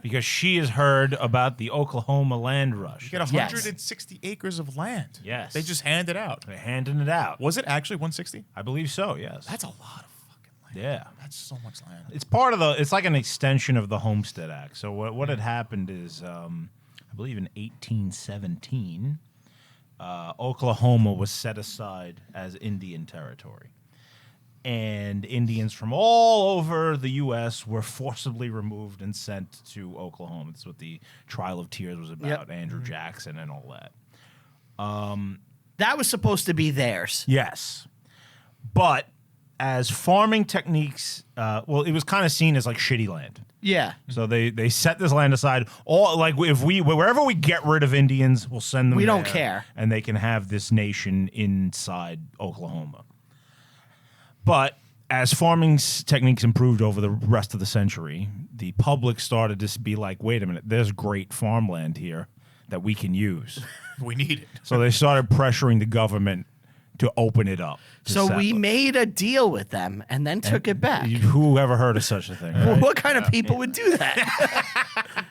because she has heard about the Oklahoma land rush. You got 160 acres of land. Yes. They just hand it out. They're handing it out. Was it actually 160? I believe so. Yes. That's a lot of fucking land. Yeah. That's so much land. It's part of the. It's like an extension of the Homestead Act. So what had happened is, I believe in 1817, Oklahoma was set aside as Indian territory, and Indians from all over the U.S. were forcibly removed and sent to Oklahoma. That's what the Trial of Tears was about. Yep. Andrew Jackson and all that. That was supposed to be theirs. Yes, but as farming techniques, well, it was kind of seen as like shitty land. Yeah. So they set this land aside. All like if we wherever we get rid of Indians, we'll send them. We don't there, care. and they can have this nation inside Oklahoma. But as farming techniques improved over the rest of the century, the public started to be like, "Wait a minute, there's great farmland here that we can use." We need it. So they started pressuring the government to open it up. to So we settlers. made a deal with them and then took it back. Who ever heard of such a thing? Right? What kind of people would do that?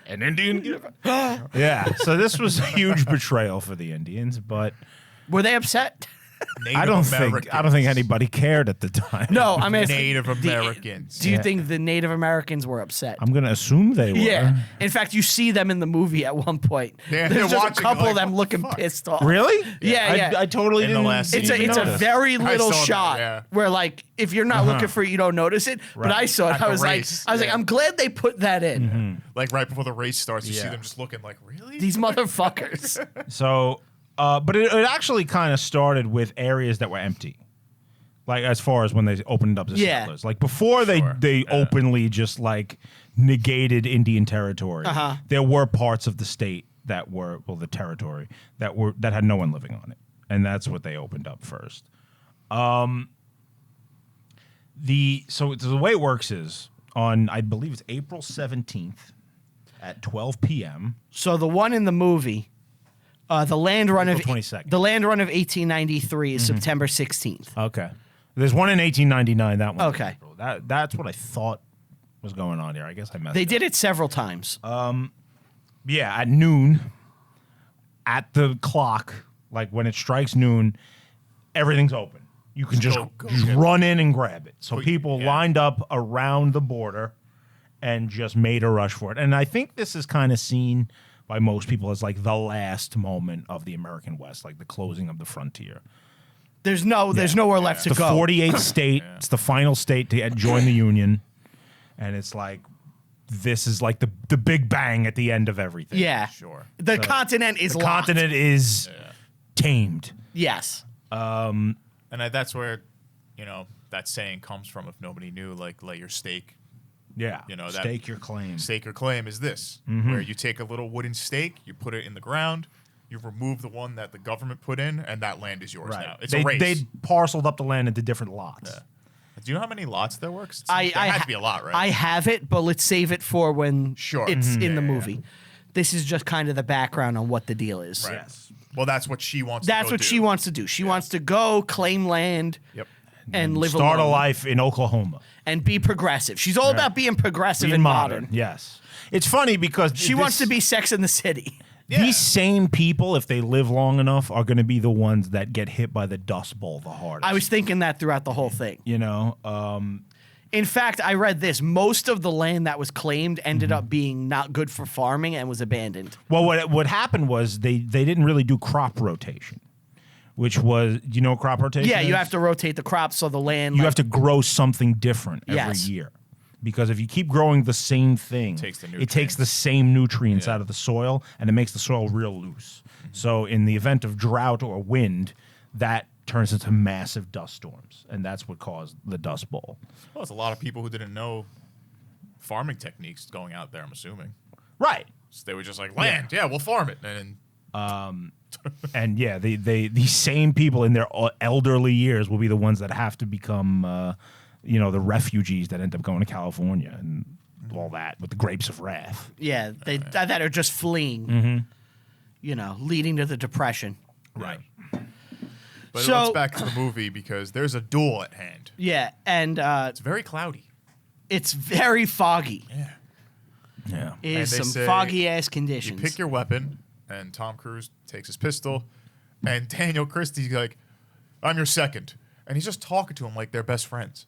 An Indian. Yeah. So this was a huge betrayal for the Indians, but Were they upset? Native I don't Americans. think anybody cared at the time. No, I mean Native Americans. Do you Yeah. think the Native Americans were upset? I'm gonna assume they were. Yeah. In fact, you see them in the movie at one point. Yeah, There's they're just a watching, couple like, of them what the looking fuck? pissed off. Really? Yeah, yeah. I totally In the didn't. last scene. It's a even notice. very I little saw that, shot yeah. where like if you're not looking for it, you don't notice it. But Right. I saw it. At I the was race, like, yeah. I'm glad they put that in. Like right before the race starts, you see Yeah. them just looking like, really? These motherfuckers. So, but it actually kind of started with areas that were empty. Like as far as when they opened up the Yeah. settlers, like before they Yeah. openly just like negated Indian territory, there were parts of the state that were the territory that had no one living on it, and that's what they opened up first. So the way it works is on I believe it's April 17th at 12 p.m. So the one in the movie, the land run April of 22nd. the land run of 1893 is September 16th. Okay. There's one in 1899. That one. Okay. That's what I thought was going on here. I guess I messed They up. did it several times. Yeah, at noon, at the clock, like when it strikes noon, everything's open. You can just go just run in and grab it. So Quick, people yeah. lined up around the border and just made a rush for it. And I think this is kind of seen by most people as like the last moment of the American West, like the closing of the frontier. There's nowhere left to The go. 48th state. It's the final state to join the Union, and it's like this is like the big bang at the end of everything. Yeah. Sure. The continent is the locked. continent is tamed. Yes. And that's where, that saying comes from. If nobody knew, like, lay your stake. Yeah, You know, that- stake your claim. Stake or claim is this, where you take a little wooden stake, you put it in the ground, you remove the one that the government put in, and that land is yours now. It's a race. They parceled up the land into different lots. Yeah. Do you know how many lots there were? 'Cause I there had to be a lot, right? I have it, but let's save it for when Sure. it's in the Yeah, yeah. movie. This is just kind of the background on what the deal is. Right. Yes. Well, that's what she wants That's to go what do. she wants to do. She wants to go claim land Yep. and live Start a alone life in Oklahoma. and be progressive. She's all about being progressive Being and modern. Yes. It's funny because She wants to be Sex in the City. Yeah. These same people, if they live long enough, are going to be the ones that get hit by the Dust Bowl the hardest. I was thinking that throughout the whole thing. You know, In fact, I read this. Most of the land that was claimed ended up being not good for farming and was abandoned. well, what happened was they didn't really do crop rotation, which was, do you know what crop rotation Yeah, is? you have to rotate the crops so the land. You have to grow something different every Yes. year. Because if you keep growing the same thing, Takes the it takes the same nutrients out of the soil, and it makes the soil real loose. So in the event of drought or wind, that turns into massive dust storms, and that's what caused the Dust Bowl. Well, it's a lot of people who didn't know farming techniques going out there, I'm assuming. Right. So they were just like, land, yeah, we'll farm it. And And yeah, these same people in their elderly years will be the ones that have to become, the refugees that end up going to California and all that with the grapes of wrath. Yeah, that are just fleeing. Leading to the depression. Right. But So- let's back to the movie because there's a duel at hand. Yeah, and It's very cloudy. it's very foggy. Yeah. Yeah. It is And they some say foggy ass You conditions. pick your weapon, and Tom Cruise takes his pistol, and Daniel Christie's like, I'm your second. And he's just talking to him like they're best friends.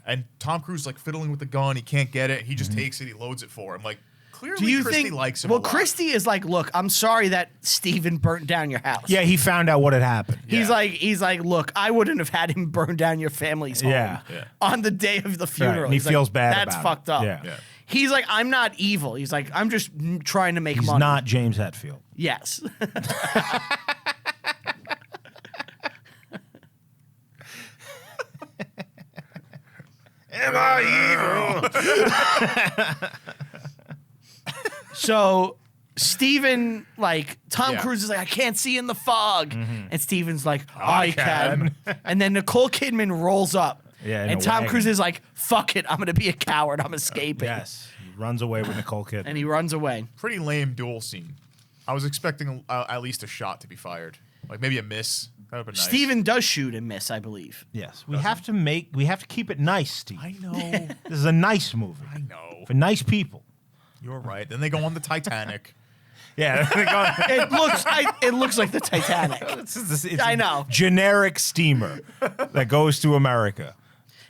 And Tom Cruise is like fiddling with the gun. He can't get it. He just takes it. He loads it for him. Like, clearly Do you Christie think? likes him Well, a lot. Christie is like, look, I'm sorry that Steven burnt down your house. Yeah, he found out what had happened. He's Yeah. like, look, I wouldn't have had him burn down your family's home Yeah. on the day of the funeral. and he He's like, feels bad That's about fucked it. up. Yeah. Yeah. He's like, I'm not evil. He's like, I'm just trying to make He's money. not James Hetfield. Yes. Am I evil? So Steven, Tom Yeah. Cruise is like, I can't see in the fog. And Steven's like, I can. And then Nicole Kidman rolls up. Yeah, in and a Tom wagon. Cruise is like, fuck it, I'm going to be a coward. I'm escaping. Yes. He runs away with Nicole Kidman. And he runs away. Pretty lame duel scene. I was expecting at least a shot to be fired. Like maybe a miss. That would have been nice. Steven does shoot and miss, I believe. Yes. We have to keep it nice, Steve. I know. This is a nice movie. I know. For nice people. You're right. Then they go on the Titanic. Yeah. It looks like the Titanic. It's I know. Generic steamer that goes to America.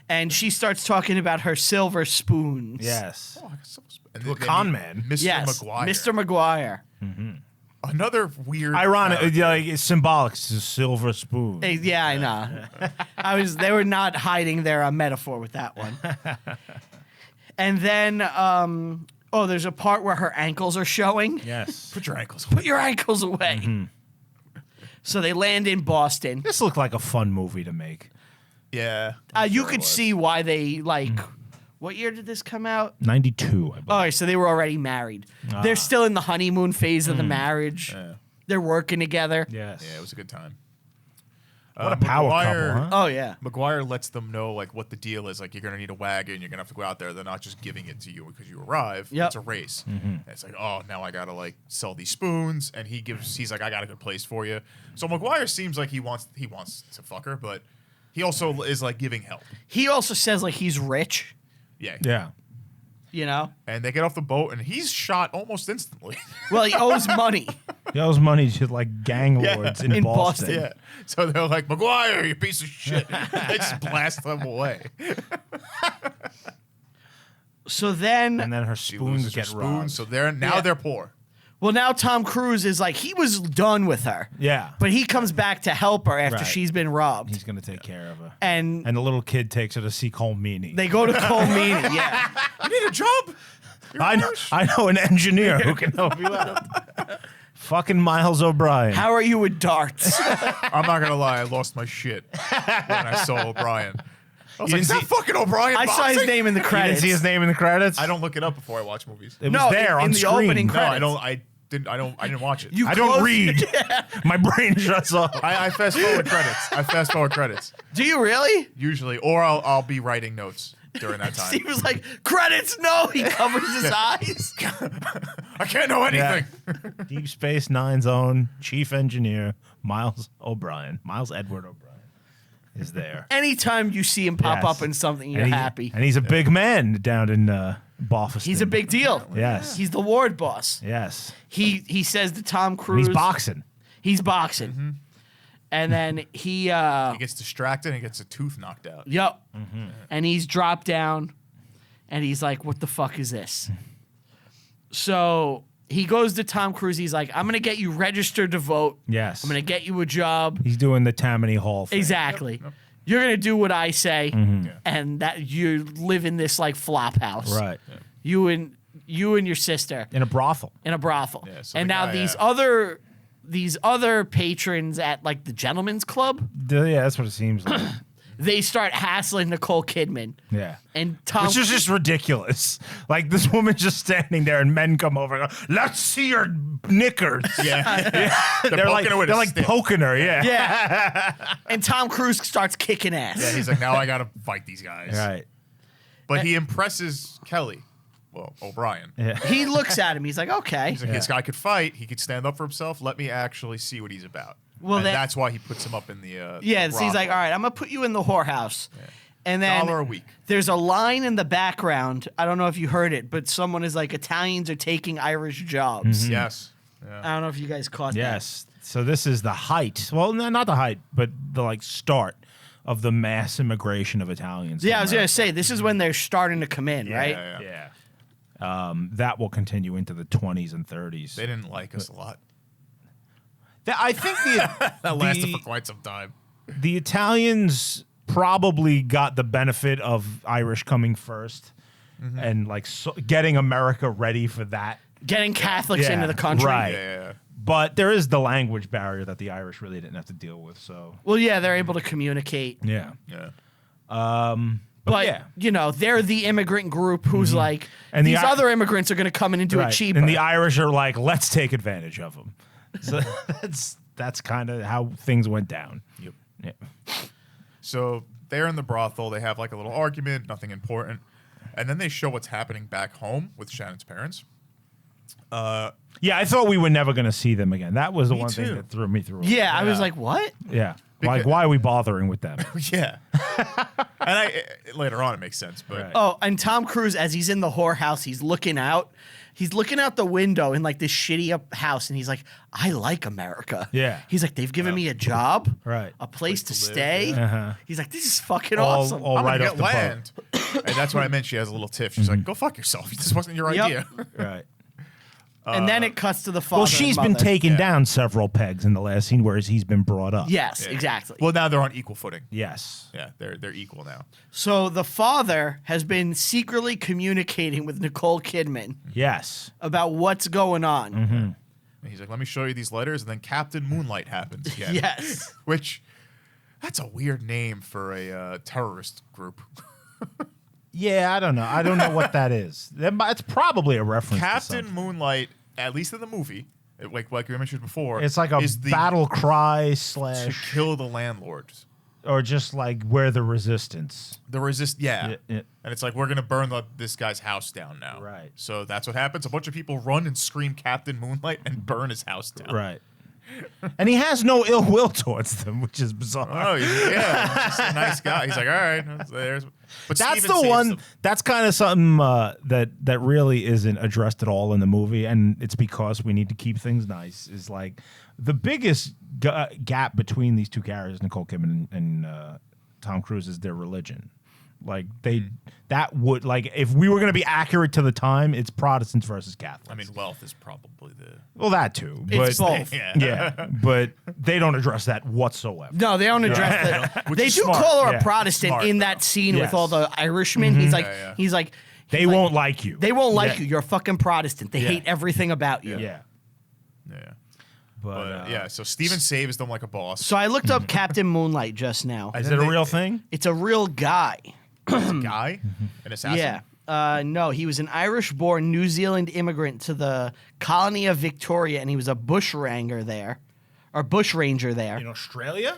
And she starts talking about her silver spoons. Yes. Oh, I guess so. And To a then con man. Mr. Yes. McGuire. Mr. McGuire. Another weird. Ironic. character. It's symbolic. It's a silver spoon. Yeah, I know. They were not hiding their metaphor with that one. And then, there's a part where her ankles are showing. Yes. Put your ankles. Put your ankles away. So they land in Boston. This looked like a fun movie to make. Yeah. You Sure it could was. see why they What year did this come out? 92, I believe. Oh, so they were already married. They're still in the honeymoon phase of the marriage. Yeah. They're working together. Yes. Yeah, it was a good time. What a power McGuire- couple, huh? Oh yeah. McGuire lets them know what the deal is. Like you're gonna need a wagon. You're gonna have to go out there. They're not just giving it to you because you arrive. Yep. It's a race. And it's like, oh, now I gotta sell these spoons. And he's like, I got a good place for you. So McGuire seems like he wants to fuck her, but he also is giving help. He also says he's rich. Yeah. Yeah. And they get off the boat, and he's shot almost instantly. Well, he owes money. He owes money to gang Yeah. lords in In Boston. Boston. Yeah. So they're like, McGuire, you piece of shit. They just blast them away. So then, And then her She spoons loses her get spoons, robbed. so they're poor. well, now Tom Cruise is he was done with her. Yeah. But he comes back to help her after Right. she's been robbed. He's going to take care of her. And And the little kid takes her to see Cole Meany. they go to Colmini. Yeah. You need a job? You're Irish? I know an engineer who can help you out. Fucking Miles O'Brien. How are you with darts? I'm not gonna lie, I lost my shit when I saw O'Brien. I was You like, is didn't that fucking O'Brien? I saw his boxing? name in the You didn't credits. see his name in the credits? I don't look it up before I watch movies. It was No, there in on the screen. opening No, I credits. don't. I didn't watch it. You I don't closed- read. My brain shuts off. I fast forward credits. I fast forward credits Do you really? usually, or I'll be writing notes during that time. Steve was like, credits, no. He covers his eyes. I can't know anything. Deep Space Nine's own chief engineer, Miles O'Brien. Miles Edward O'Brien is there. Anytime you see him pop Yes. up in something, you're And happy. And he's a big man down in Boston. He's a big deal. Yes. He's the ward boss. Yes. He says to Tom And Cruise. he's boxing. He's boxing. And then he He gets distracted and gets a tooth knocked out. yep. And he's dropped down and he's like, what the fuck is this? So he goes to Tom Cruise. He's like, I'm going to get you registered to vote. Yes. I'm going to get you a job. He's doing the Tammany Hall thing. Exactly. You're going to do what I say. Yeah. And that you live in this flop house. Right. You and your sister In a brothel. in a brothel. Yeah, so And the now guy, these other patrons at the gentleman's club, Yeah, that's what it seems like. they start hassling Nicole Kidman. Yeah. And Tom, Which is just ridiculous. Like, this woman's just standing there, and men come over and go, let's see your knickers. Yeah. They're like, poking her with they're a like stick. poking her, yeah. yeah. And Tom Cruise starts kicking ass. Yeah, he's like, now I gotta fight these guys. Right. But he impresses Kelly. Well, O'Brien. Yeah. He looks at him. He's like, okay. He's like, this guy could fight. He could stand up for himself. Let me actually see what he's about. Well, and that- that's why he puts him up in the Yeah, the so he's like, brothel. all right, I'm going to put you in the whorehouse. And then $1 a week. there's a line in the background. I don't know if you heard it, but someone is like, Italians are taking Irish jobs. Yes. Yeah. I don't know if you guys caught that. Yes. So this is the height. Well, no, not the height, but the like start of the mass immigration of Italians. to Yeah, I was going to America. say, this is when they're starting to come in, right? Yeah. That will continue into the 20s and 30s. They didn't like us a lot. I think That lasted for quite some time. the Italians probably got the benefit of Irish coming first and like getting America ready for that. Getting Catholics Yeah, into the country. right. Yeah. But there is the language barrier that the Irish really didn't have to deal with. So Well, yeah, they're able to communicate. yeah. Yeah. But, yeah. you know, they're the immigrant group who's like, And the these I- other immigrants are going to come in and do it Right. cheaper. And the Irish are like, let's take advantage of them. So that's kind of how things went down. Yep. Yeah. So they're in the brothel. They have like a little argument, nothing important. And then they show what's happening back home with Shannon's parents. Yeah, I thought we were never going to see them again. That was the Me one too. thing that threw me through. yeah, I was Yeah. like, what? Yeah. Because- Like, why are we bothering with them? Yeah. And later on it makes sense, but Right. Oh, and Tom Cruise, as he's in the whorehouse, he's looking out. He's looking out the window in like this shitty up house, and he's like, I like America. Yeah. He's like, they've given me a job, Right. a place to to live, stay. Uh-huh. He's like, this is fucking All- awesome. all- I'm right gonna off get the boat. land. And that's what I meant. She has a little tiff. She's like, go fuck yourself. This wasn't your Yep. idea. Right. And then it cuts to the father. Well, she's and been mother. taken Yeah. down several pegs in the last scene, whereas he's been brought up. Yes, exactly. Well, now they're on equal footing. Yes. Yeah, they're equal now. So the father has been secretly communicating with Nicole Kidman Yes. about what's going on. And he's like, let me show you these letters. And then Captain Moonlight happens again. Yes. Which, that's a weird name for a terrorist group. Yeah, I don't know. I don't know what that is. It's probably a reference to Captain something. Moonlight, at least in the movie, like we mentioned before, It's like a is the battle cry to slash, kill the landlords. or just like where the resistance. The resist, yeah. Yeah. And it's like, we're going to burn this guy's house down now. Right. So that's what happens. A bunch of people run and scream Captain Moonlight and burn his house down. Right. And he has no ill will towards them, which is bizarre. Oh, yeah. He's just a nice guy. He's like, all right. But That's Steven the saves one. them. That's kind of something that really isn't addressed at all in the movie, and it's because we need to keep things nice. Is like the biggest gap between these two characters, Nicole Kidman and Tom Cruise, is their religion. Like that would like if we were going to be accurate to the time, it's Protestants versus Catholics. I mean, wealth is probably the. well, that too, It's but both. yeah, but they don't address that whatsoever. No, they don't address that. Which They is do smart. call her Yeah. a Protestant Smart, in though. that scene Yes. with all the Irishmen. He's like, Yeah. he's like, They won't like you. They won't like Yeah. you. You're a fucking Protestant. They Yeah. hate everything about you. Yeah, Yeah. but Yeah. So Steven saves them like a boss. So I looked up Captain Moonlight just now. is then it a they- real thing? It's a real guy. Guy, an assassin. Yeah. No, he was an Irish-born New Zealand immigrant to the colony of Victoria, and he was a bushranger there, or bushranger there, In Australia?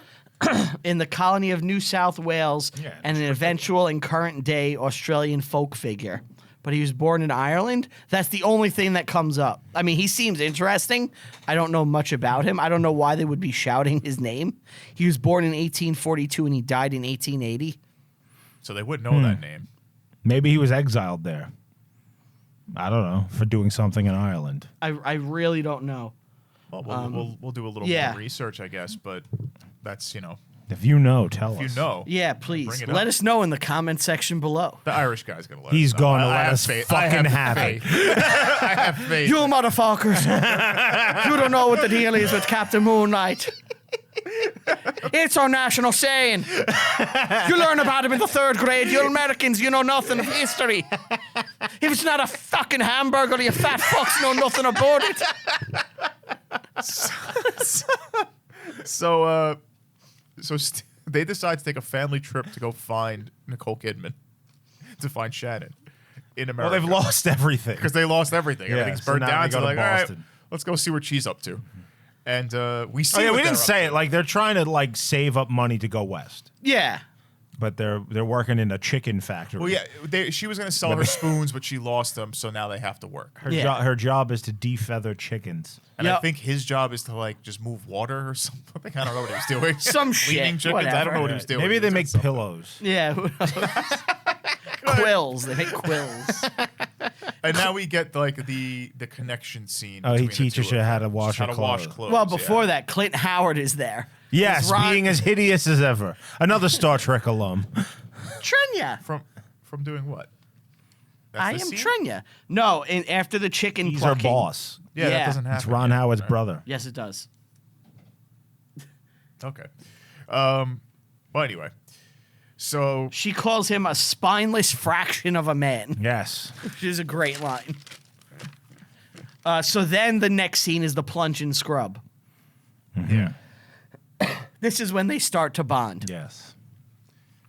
in the colony of New South Wales, Yeah, and an eventual and current-day Australian folk figure. But he was born in Ireland. That's the only thing that comes up. I mean, he seems interesting. I don't know much about him. I don't know why they would be shouting his name. He was born in 1842, and he died in 1880. So they would know that name. Maybe he was exiled there. I don't know, for doing something in Ireland. I really don't know. Well, we'll do a little yeah. more research, I guess. But that's If you know, tell us. if you know. Yeah, please. Bring it Let up. us know in the comment section below. The Irish guy's gonna let He's us know. going to I let have us faith. I fucking have have it. faith. I have faith. You motherfuckers. You don't know what the deal is with Captain Moonlight. It's our national saying. You learn about him in the 3rd grade. You Americans, you know nothing of history. If it's not a fucking hamburger, you fat fucks know nothing about it. So they decide to take a family trip to go find Nicole Kidman, to find Shannon in America. Well, they've lost everything. Because they lost everything. Yeah, Everything's so burned now down. they So go they're to like, all right, Boston. let's go see what she's up to. And we see. Oh yeah, what we didn't they're say up it. to. Like they're trying to like save up money to go west, Yeah. but they're working in a chicken factory. Well, yeah, she was going to sell her spoons, but she lost them, so now they have to work. Yeah. Her job is to defeather chickens. And I Yep. think his job is to like just move water or something. I don't know what he was doing. Some Cleaning shit, chickens. I don't whatever. know what he was doing. Maybe He they was make doing something. pillows. Yeah. Who knows? Quills. They make quills. And now we get like the connection scene. Oh, he between the teaches two you of how them. to wash Just how your to wash clothes. clothes. Well, before yeah. that, Clint Howard is there. Yes, Is Ron- being as hideous as ever. Another Star Trek alum. Trenya. From doing what? That's I the am scene? Trenya. No, and after the chicken He's her plucking. boss. Yeah, Yeah. that doesn't happen. It's Ron yet. Howard's brother. Yes, it does. Okay. Well, anyway, so She calls him a spineless fraction of a man, Yes. which is a great line. So then the next scene is the plunge and scrub. yeah, This is when they start to bond. Yes.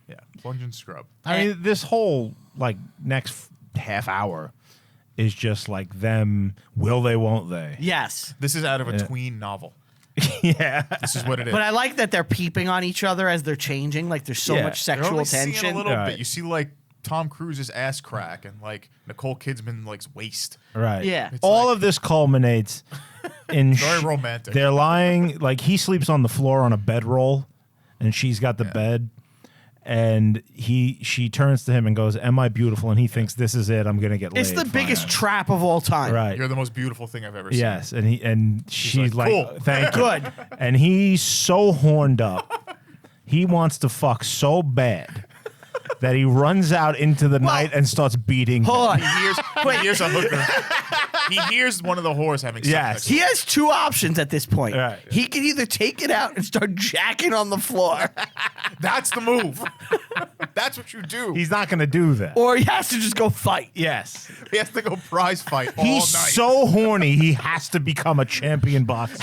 yeah, plunge and scrub. I mean, this whole like next half hour is just like them. Will they? Won't they? Yes. This is out of a tween novel. Yeah. This is what it is. But I like that they're peeping on each other as they're changing. Like there's so Yeah. much You're sexual only seeing tension. a little Right. bit. You see like Tom Cruise's ass crack and like Nicole Kidman like waist. Right. Yeah. It's All like- of this culminates in Very romantic. They're lying like he sleeps on the floor on a bedroll, and she's got the bed. And she turns to him and goes, "Am I beautiful?" And he thinks, "This is it. I'm gonna get laid." It's the biggest finally." trap of all time. Right. You're the most beautiful thing I've ever seen. Yes, and she's like, like, "Cool." "Thank you." Good. And he's so horned up, he wants to fuck so bad that he runs out into the night and starts beating. Hold on. He hears a hooker. He hears one of the whores having sex. Yes. next to He him. has two options at this point. Right. He can either take it out and start jacking on the floor, That's the move. That's what you do. He's not gonna do that. or he has to just go fight. Yes, He has to go prize fight all he's night. so horny he has to become a champion boxer.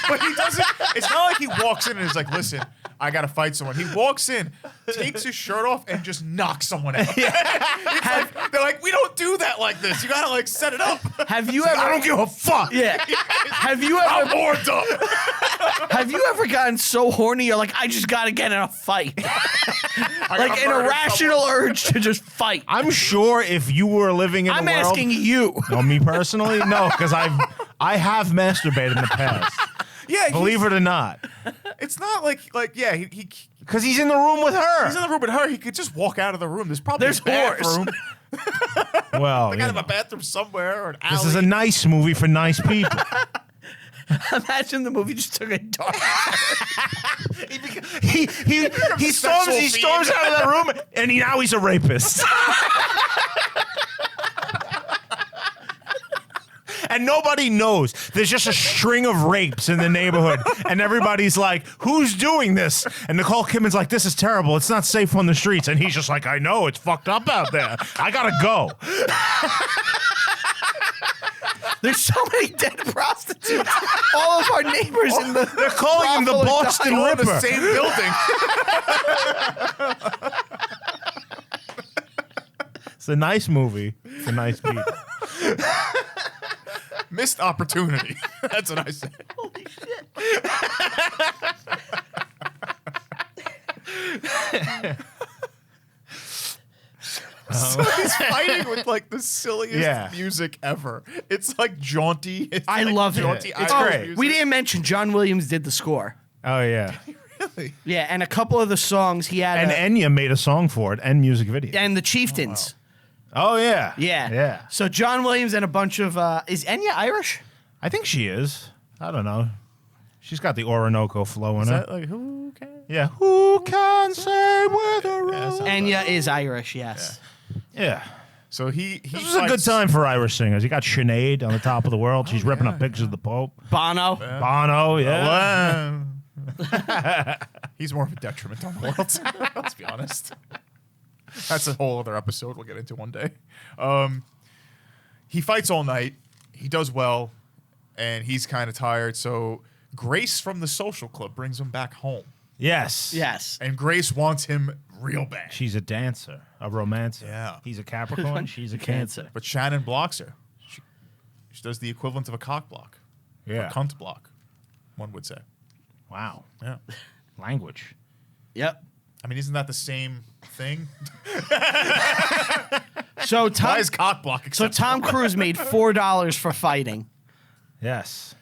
But he doesn't. It's not like he walks in and is like, "Listen, I gotta fight someone." He walks in, takes his shirt off, and just knocks someone out. It's like, they're like, "We don't do that like this. You gotta like set it up." Have you ever? I don't give a fuck. Yeah. Have you I'm ever? warmed up. Have you ever gotten so horny you're like, I just gotta get in a fight, I like gotta an murder irrational urge to just fight? I'm sure if you were living in I'm the world, asking you. no, me personally, no, because I have masturbated in the past. Yeah, Believe it or not, it's not like yeah. He because he's in the room with her. he's in the room with her. He could just walk out of the room. There's probably There's a bathroom. Well, They you gotta have know, a bathroom somewhere or an alley. this is a nice movie for nice people. Imagine the movie just took a dark. he sexual storms out of that room, and now he's a rapist. And nobody knows. There's just a string of rapes in the neighborhood, and everybody's like, "Who's doing this?" And Nicole Kidman's like, "This is terrible. It's not safe on the streets." And he's just like, "I know. It's fucked up out there. I gotta go." There's so many dead prostitutes. All of our neighbors in the. They're calling him the brothel are Boston dying. all in Ripper. the same building. It's a nice movie for nice people. Missed opportunity. That's what I said. Holy shit. So he's fighting with like the silliest Yeah. music ever. It's like jaunty. It's I like love it. jaunty It's Irish great. music. We didn't mention John Williams did the score. Oh yeah, Really? Yeah, and a couple of the songs he had. and Enya made a song for it and music video. and the Chieftains. Oh yeah, Yeah. yeah. So John Williams and a bunch of is Enya Irish? I think she is. I don't know. She's got the Orinoco flow in Is her. that like who can? Yeah. Who can say where the road? Enya is Irish, yes. Yeah. So he This was a good time for Irish singers. You got Sinead on the top of the world. She's ripping up pictures of the Pope. Bono. Bono, yeah. He's more of a detriment on the world. Let's be honest. That's a whole other episode we'll get into one day. He fights all night. He does well, and he's kind of tired. So Grace from the social club brings him back home. Yes. Yes. And Grace wants him real bad. She's a dancer, a romancer. Yeah. He's a Capricorn. She's a Cancer. But Shannon blocks her. She does the equivalent of a cock block. Yeah. A cunt block, one would say. Wow. Yeah. Language. Yep. I mean, isn't that the same thing? So Why is cock block So acceptable? Tom Cruise made $4 for fighting. Yes.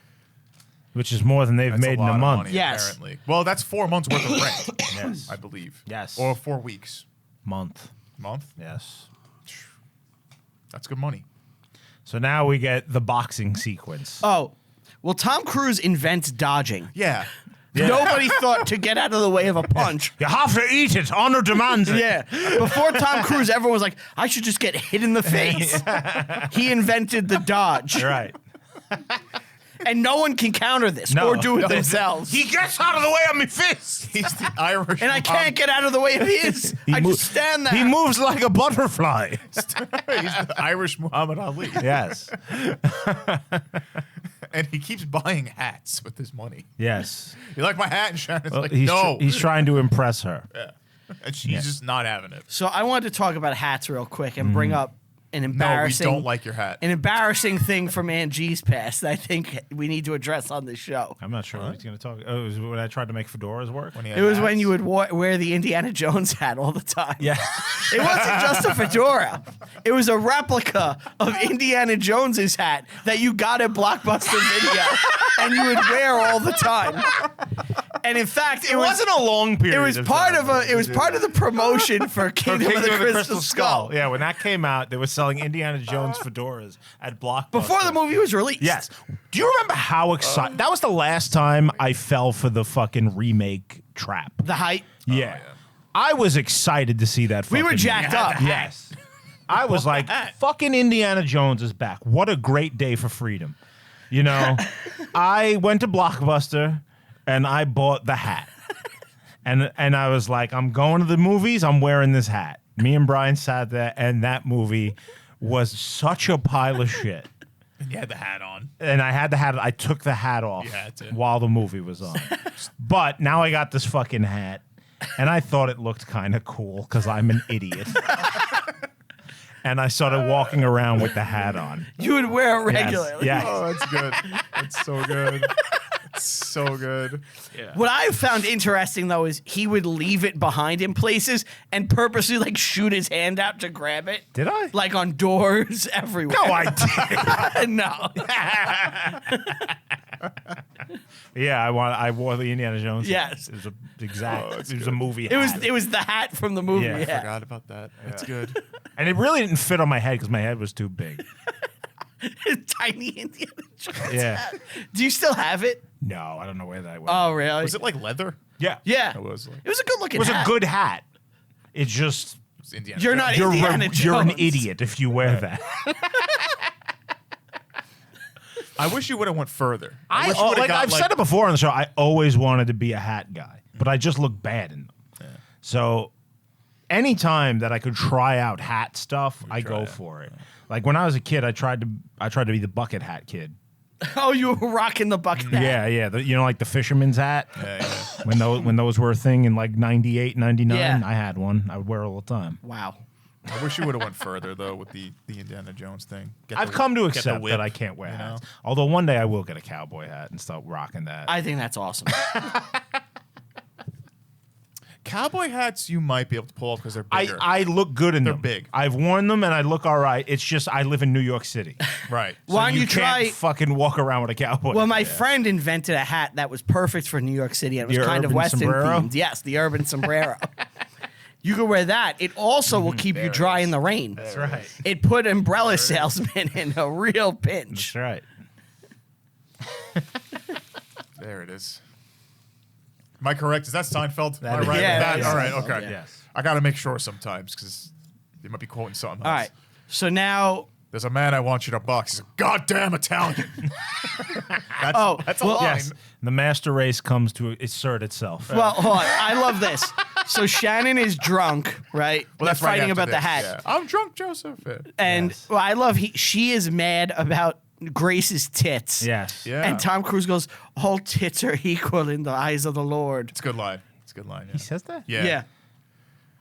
Which is more than they've That's made in lot a of month. money, Yes. Apparently. Well, that's 4 months worth of rent. Yes. I believe. Yes. Or 4 weeks. Month. Month? Yes. That's good money. So now we get the boxing sequence. Oh, well, Tom Cruise invents dodging. Yeah. Nobody thought to get out of the way of a punch. You have to eat it. Honor demands it. Yeah. Before Tom Cruise, everyone was like, I should just get hit in the face. He invented the dodge. Right. And no one can counter this No. or do it No. themselves. He gets out of the way of me fist. He's the Irish. And I can't get out of the way of his. I just stand there. He moves like a butterfly. He's the Irish Muhammad Ali. Yes. And he keeps buying hats with his money. Yes. You like my hat? And Shannon's like, he's no. he's trying to impress her. Yeah. And she's just not having it. So I wanted to talk about hats real quick and bring up an No, we embarrassing don't like your hat. an embarrassing thing from Aunt G's past that I think we need to address on this show. I'm not sure what he's going to talk. Oh, it was when I tried to make fedoras work. When he had It was hats. when you would wear the Indiana Jones hat all the time. Yeah. It wasn't just a fedora. It was a replica of Indiana Jones's hat that you got at Blockbuster Video and you would wear all the time. And in fact, it wasn't a long period. It was part of the promotion for Kingdom of the Crystal Skull. Yeah, when that came out, they were selling Indiana Jones fedoras at Blockbuster. Before the movie was released. Yes. Do you remember how excited? That was the last time I fell for the fucking remake trap. The height. Yeah. I was excited to see that. We were fucking jacked movie. up. Yes. I was like, fucking Indiana Jones is back. What a great day for freedom. You know, I went to Blockbuster and I bought the hat. And I was like, I'm going to the movies. I'm wearing this hat. Me and Brian sat there, and that movie was such a pile of shit. And you had the hat on. And I had the hat. I took the hat off You had to. while the movie was on. But now I got this fucking hat, and I thought it looked kind of cool because I'm an idiot. And I started walking around with the hat on. You would wear it Yes, regularly. yes. Oh, that's good. That's so good. It's so good. What I found interesting though is he would leave it behind in places and purposely like shoot his hand out to grab it. Did I? Like on doors everywhere. No, I did. No. Yeah, I wore the Indiana Jones. hat. Yes. It was a exact. Oh, it was a movie. It was hat. the hat from the movie. Yeah. Yeah. I forgot about that. That's good. And it really didn't fit on my head because my head was too big. Tiny Indiana Jones Yeah. hat. Do you still have it? No, I don't know where that went. Oh, really? Was it like leather? Yeah. Yeah. It was like It was a good looking It was hat. a good hat. It's just it was Indiana You're Jones. not you're Indiana you're an Jones. idiot if you wear that. I wish you would have went further. I wish you would've like got, I've said it before on the show. I always wanted to be a hat guy, but I just look bad in them. So anytime that I could try out hat stuff, I go for it. Like when I was a kid, I tried to be the bucket hat kid. Oh, you were rocking the bucket hat. Yeah. You know, like the fisherman's hat. Yeah. When those were a thing in like 98, 99, Yeah. I had one. I would wear it all the time. Wow. I wish you would have went further though with the Indiana Jones thing. I've come to get the accept whip, that I can't wear you know? hats. Although one day I will get a cowboy hat and start rocking that. I think that's awesome. Cowboy hats you might be able to pull off because they're bigger. I look good in They're them. big. I've worn them and I look all right. It's just I live in New York City. right. Why don't you can't try? fucking walk around with a cowboy? Well, my friend invented a hat that was perfect for New York City, and it was The kind of urban Western sombrero? themed. Yes, the urban sombrero. You could wear that. It also will keep you There it dry is. in the rain. That's right. It put umbrella salesmen in a real pinch. That's right. There it is. Am I correct? Is that Seinfeld? Am I is- right? Yeah, with that? that is All right. Seinfeld, Okay. yeah. Yes. I got to make sure sometimes because they might be quoting something else. All right. So now, There's a man I want you to box. He's a goddamn Italian. that's, Oh, that's a well- line. Yes. The master race comes to assert itself. well, hold on. I love this. So Shannon is drunk, right? Well, that's They're right fighting after about the this, hat. yeah. I'm drunk, Joseph. Yeah. And Yes. well, I love she is mad about Grace's tits. Yes. Yeah. And Tom Cruise goes, all tits are equal in the eyes of the Lord. It's a good line. It's a good line. Yeah. He says that? Yeah.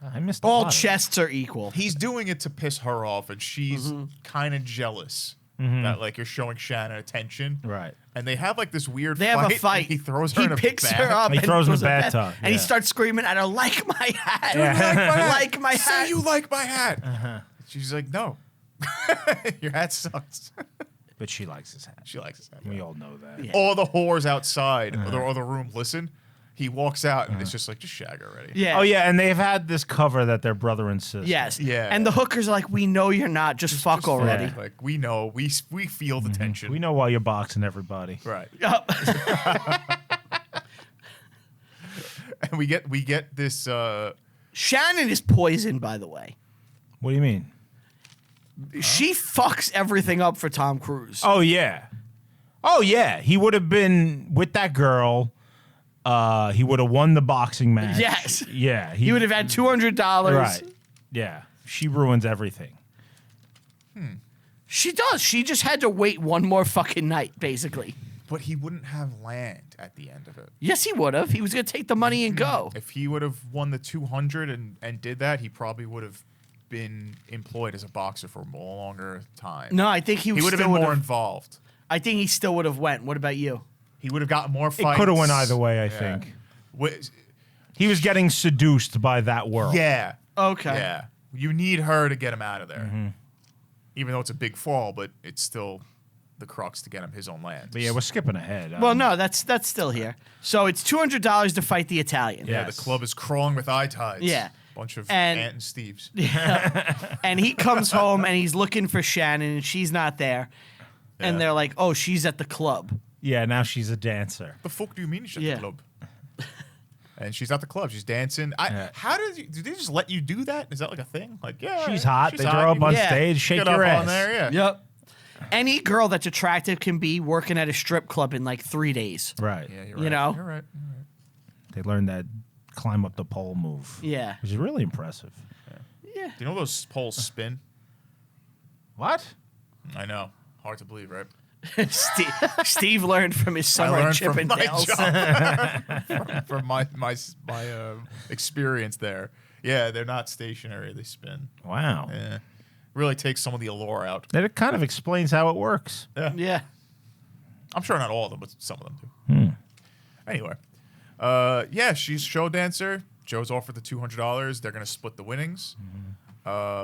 I missed a All lot of it. chests are equal. He's doing it to piss her off, and she's kind of jealous that like you're showing Shannon attention. Right. And they have like this weird They fight. have a fight. He throws her in a picks bath. her up. He and throws her in goes the to bed, bathtub, and he yeah. starts screaming at her, like my hat. Yeah. Like my hat. Say you like my hat. She's like, no. Your hat sucks. But she likes his hat. She likes his hat. We all know that. Yeah. All the whores outside of the other room listen. He walks out and it's just like, just shag her already. Yeah. Oh, yeah, and they've had this cover that they're brother and sister. Yes. Yeah. And the hookers are like, we know you're not. Just fuck Just already. fuck. Like, we know. We feel the tension. We know why you're boxing everybody. Right. Yup. And we get this Shannon is poisoned, by the way. What do you mean? She fucks everything up for Tom Cruise. Oh, yeah. Oh, yeah. He would have been with that girl. He would have won the boxing match. Yes. Yeah. He would have had $200. Right. Yeah. She ruins everything. She does. She just had to wait one more fucking night, basically. but he wouldn't have land at the end of it. Yes, he would have. He was going to take the money and go. If he would have won the 200 and did that, he probably would have been employed as a boxer for a longer time. No, I think he He would have still been more would've- involved. I think he still would have went. What about you? He would have gotten more It fights. could have went either way, I think. Wi- He was getting seduced by that world. Yeah. Okay. Yeah. You need her to get him out of there. Mm-hmm. Even though it's a big fall, but it's still the crux to get him his own land. But yeah, we're skipping ahead. Well, no, that's still here. So it's $200 to fight the Italian. Yeah, Yes. the club is crawling with eye tides. Yeah. Bunch of And- Ant and Steves. And he comes home and he's looking for Shannon and she's not there. Yeah. And they're like, oh, she's at the club. Yeah, now she's a dancer. The fuck do you mean she's at Yeah. the club? And she's at the club. She's dancing. Yeah. How did they just let you do that? Is that like a thing? Like, yeah, She's all right, hot. she's They hot. throw her up You on Yeah. stage, shake get your up ass. on there, yeah. Yep. Any girl that's attractive can be working at a strip club in like 3 days. Right. Yeah, you're You right. know? You're right. They learned that climb up the pole move. Yeah. Which is really impressive. Yeah. Do you know those poles spin? What? I know. Hard to believe, right? Steve learned from his summer at learned from my Chippendales. From my experience there. Yeah, they're not stationary. They spin. Wow. Yeah. Really takes some of the allure out. That kind of explains how it works. Yeah. I'm sure not all of them, but some of them do. Anyway. Yeah, she's show dancer. Joe's offered the $200. They're going to split the winnings,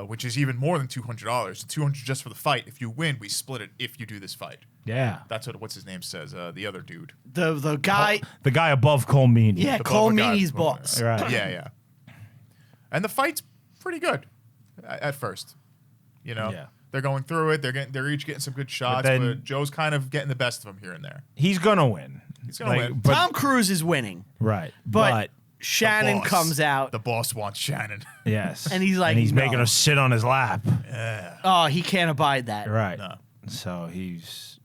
which is even more than $200. $200 just for the fight. If you win, we split it if you do this fight. Yeah. That's what's his name says, the other dude. The guy. The guy above Cole Meany. Yeah, The Cole Boba guy. Meany's boss. Right. Yeah, yeah. And the fight's pretty good at first. You know, Yeah. they're going through it. They're each getting some good shots, but, then- Joe's kind of getting the best of them here and there. He's going to win. He's gonna win. But, Tom Cruise is winning, right. but Shannon boss. comes out The boss wants Shannon. yes. and he's like, and he's no. making her sit on his lap. Oh, he can't abide that. Right. No. So he's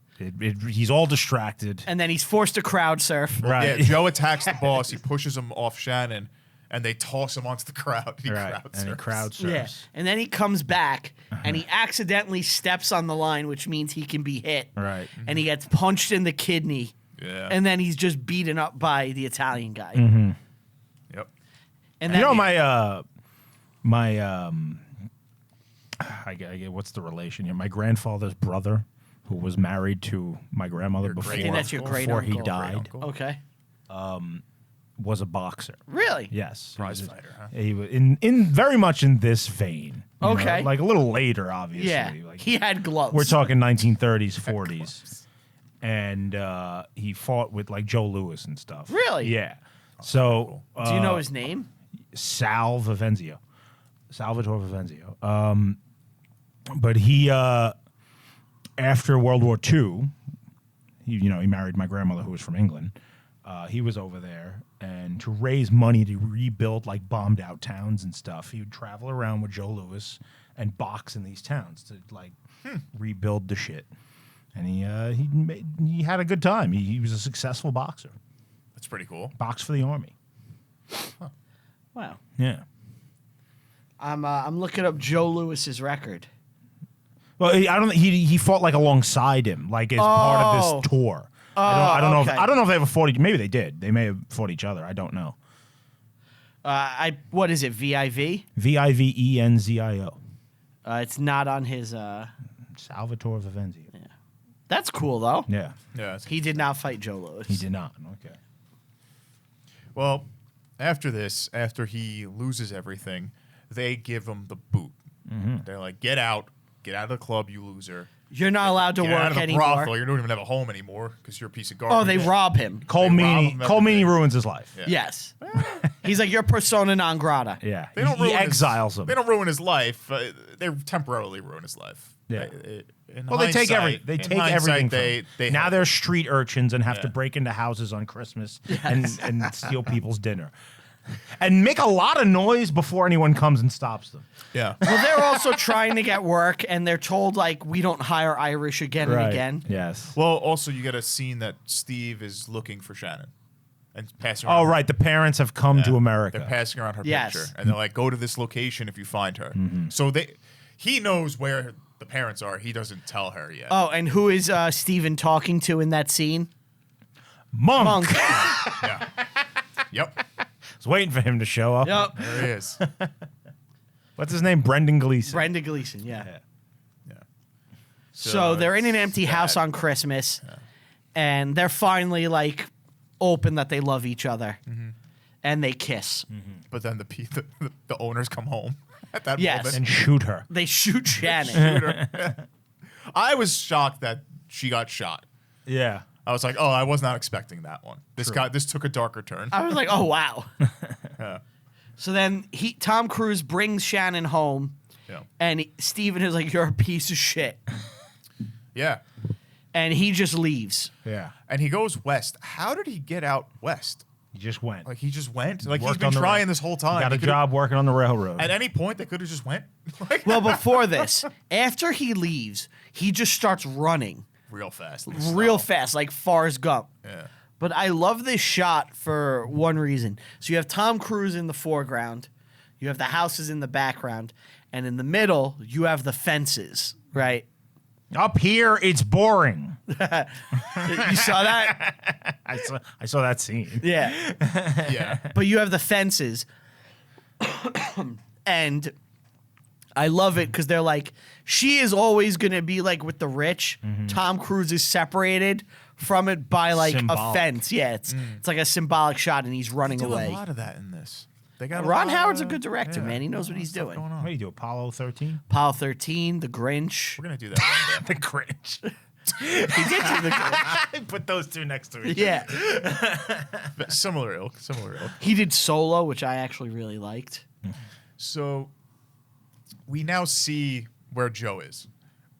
all distracted. And then he's forced to crowd surf. Right. Yeah, Joe attacks the boss. He pushes him off Shannon, and they toss him onto the crowd. He Right. crowd And he surfs. crowd surfs. Yeah. And then he comes back and he accidentally steps on the line, which means he can be hit. Right. And he gets punched in the kidney. Yeah. And then he's just beaten up by the Italian guy. Yep. And You then, know I get what's the relation here? My grandfather's brother, who was married to my grandmother Your before, great I think that's your great before he uncle. died, Great-uncle. Okay. was a boxer. Really? Yes, Prize he was- fighter, huh? He was in very much in this vein. you know, Okay. like a little later, obviously. Yeah. Like, He had gloves. we're talking 1930s, 40s, and he fought with like Joe Louis and stuff. Really? Yeah. So Do you know his name? Salvatore Vivenzio. But he, after World War II, he married my grandmother who was from England. He was over there, and to raise money to rebuild like bombed out towns and stuff, he would travel around with Joe Louis and box in these towns to like rebuild the shit. And he had a good time. He was a successful boxer. That's pretty cool. Boxed for the army. Wow. Yeah. I'm looking up Joe Lewis's record. Well, I don't. He fought like alongside him, like as part of this tour. I don't know. okay. I don't know if they ever fought. Maybe they did. They may have fought each other. I don't know. What is it? VIV? Vivenzio. It's not on his. Salvatore Vivenzi. That's cool though. Yeah. Yeah. He did not fight Joe Louis. He did not. Okay. Well, after this, after he loses everything, they give him the boot. They're like, get out of the club, you loser. You're not allowed to Get work out of the anymore. brothel. You don't even have a home anymore because you're a piece of garbage. Oh, they rob him. Cole rob Meany. him of Cole Meany everything. ruins his life. Yeah. Yes. He's like, you're persona non grata. Yeah. They don't he ruin exiles him. They don't ruin his life. They temporarily ruin his life. Yeah. In Well, they take hindsight- They in take hindsight, everything. They now help. they're street urchins and have to Yeah. break into houses on Christmas and steal people's dinner, and make a lot of noise before anyone comes and stops them. Yeah. Well, they're also trying to get work, and they're told, like, we don't hire Irish again and again. Yes. Well, also you get a scene that Steve is looking for Shannon and passing. Oh, around right. The parents have come to America. They're passing around her Yes. picture, and they're like, "Go to this location if you find her." So he knows where the parents are. He doesn't tell her yet. Oh, and who is Steven talking to in that scene? Monk. Monk. Yeah. Yep. I was waiting for him to show up. Yep. There he is. What's his name? Brendan Gleeson. Brenda Gleason, yeah. Yeah. So they're in an empty house on Christmas, and they're finally, like, open that they love each other, and they kiss. But then the owners come home at that Yes. moment. And shoot her. They shoot Shannon. I was shocked that she got shot. Yeah. I was like, "Oh, I was not expecting that one. This took a darker turn." I was like, oh, wow. Yeah. So then Tom Cruise brings Shannon home, Yeah. and Steven is like, you're a piece of shit. Yeah. And he just leaves. Yeah. And he goes west. How did he get out west? He just went. Like he just went. Like he's Worked been on the trying ra- this whole time. Got He a could've- job working on the railroad. At any point, they could have just went like, Well, before this, after he leaves, he just starts running real fast. real fast, like Forrest Gump. Yeah. But I love this shot for one reason. So you have Tom Cruise in the foreground, you have the houses in the background, and in the middle, you have the fences, right? Up here, it's boring. You saw that? I saw that scene. Yeah. Yeah. But you have the fences. And I love it because they're like, she is always going to be like with the rich. Tom Cruise is separated from it by like a Symbolic. fence. Yeah, it's like a symbolic shot, and he's running They do away. a lot of that in this. They got Ron lot Howard's a of- good director, yeah, man. He knows what a lot of he's stuff doing. going What on. do you do? Apollo 13? Apollo 13, The Grinch. We're gonna do that one day. The Grinch. He did do The Grinch. Put those two next to each other. Yeah. But similar ilk. He did Solo, which I actually really liked. So we now see where Joe is,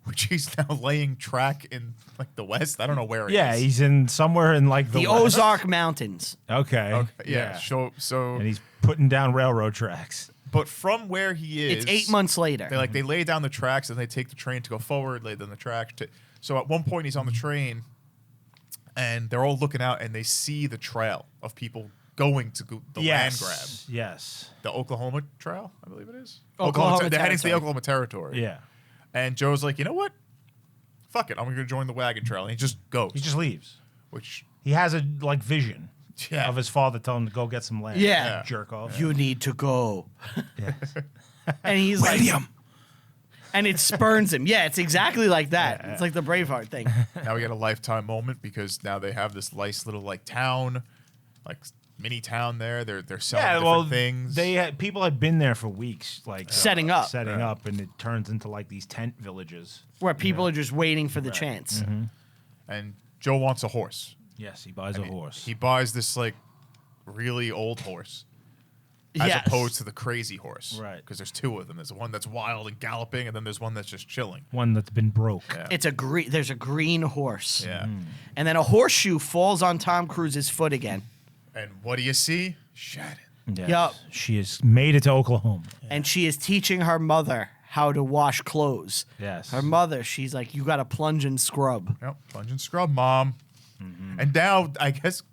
which he's now laying track in like the west. I don't know where he Yeah, is. he's in somewhere in like The West. Ozark Mountains. Okay. Okay, yeah. So And he's putting down railroad tracks. but from where he is, It's 8 months later. they lay down the tracks and they take the train to go forward, lay down the track. So at one point he's on the train, and they're all looking out and they see the trail of people going to the land grab, Yes. the Oklahoma Trail, I believe it is. Oklahoma They're heading to the Territory. Oklahoma Territory. Yeah. And Joe's like, you know what? Fuck it, I'm gonna join the wagon trail, and he just goes. He just leaves. which He has a like vision yeah, of his father telling him to go get some land. Yeah. Jerk off. You need to go. Yes. And he's William. like, and it spurns him. Yeah, it's exactly like that. It's like the Braveheart thing. now we get a lifetime moment because now they have this nice little like town, like mini town there. They're selling Yeah, different well, things. people had been there for weeks, like Setting up. setting up, and it turns into like these tent villages. Where people are just waiting for the chance. and Joe wants a horse. Yes, he buys a horse. He buys this like really old horse. As Yes. opposed to the crazy horse. Right. Because there's two of them. There's one that's wild and galloping, and then there's one that's just chilling. One that's been broke. Yeah. It's a green. There's a green horse. Yeah. And then a horseshoe falls on Tom Cruise's foot again. And what do you see? Shannon. Yes. Yup. She has made it to Oklahoma. And she is teaching her mother how to wash clothes. Yes. Her mother, she's like, you got to plunge and scrub. Yep. Plunge and scrub, mom. And now, I guess,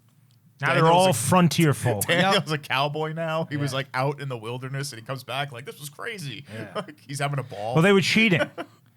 Now they're Daniel's all a- frontier folk. Daniel's a cowboy now. He was Yeah. like out in the wilderness, and he comes back like, this was crazy. Yeah. Like, he's having a ball. Well, they were cheating.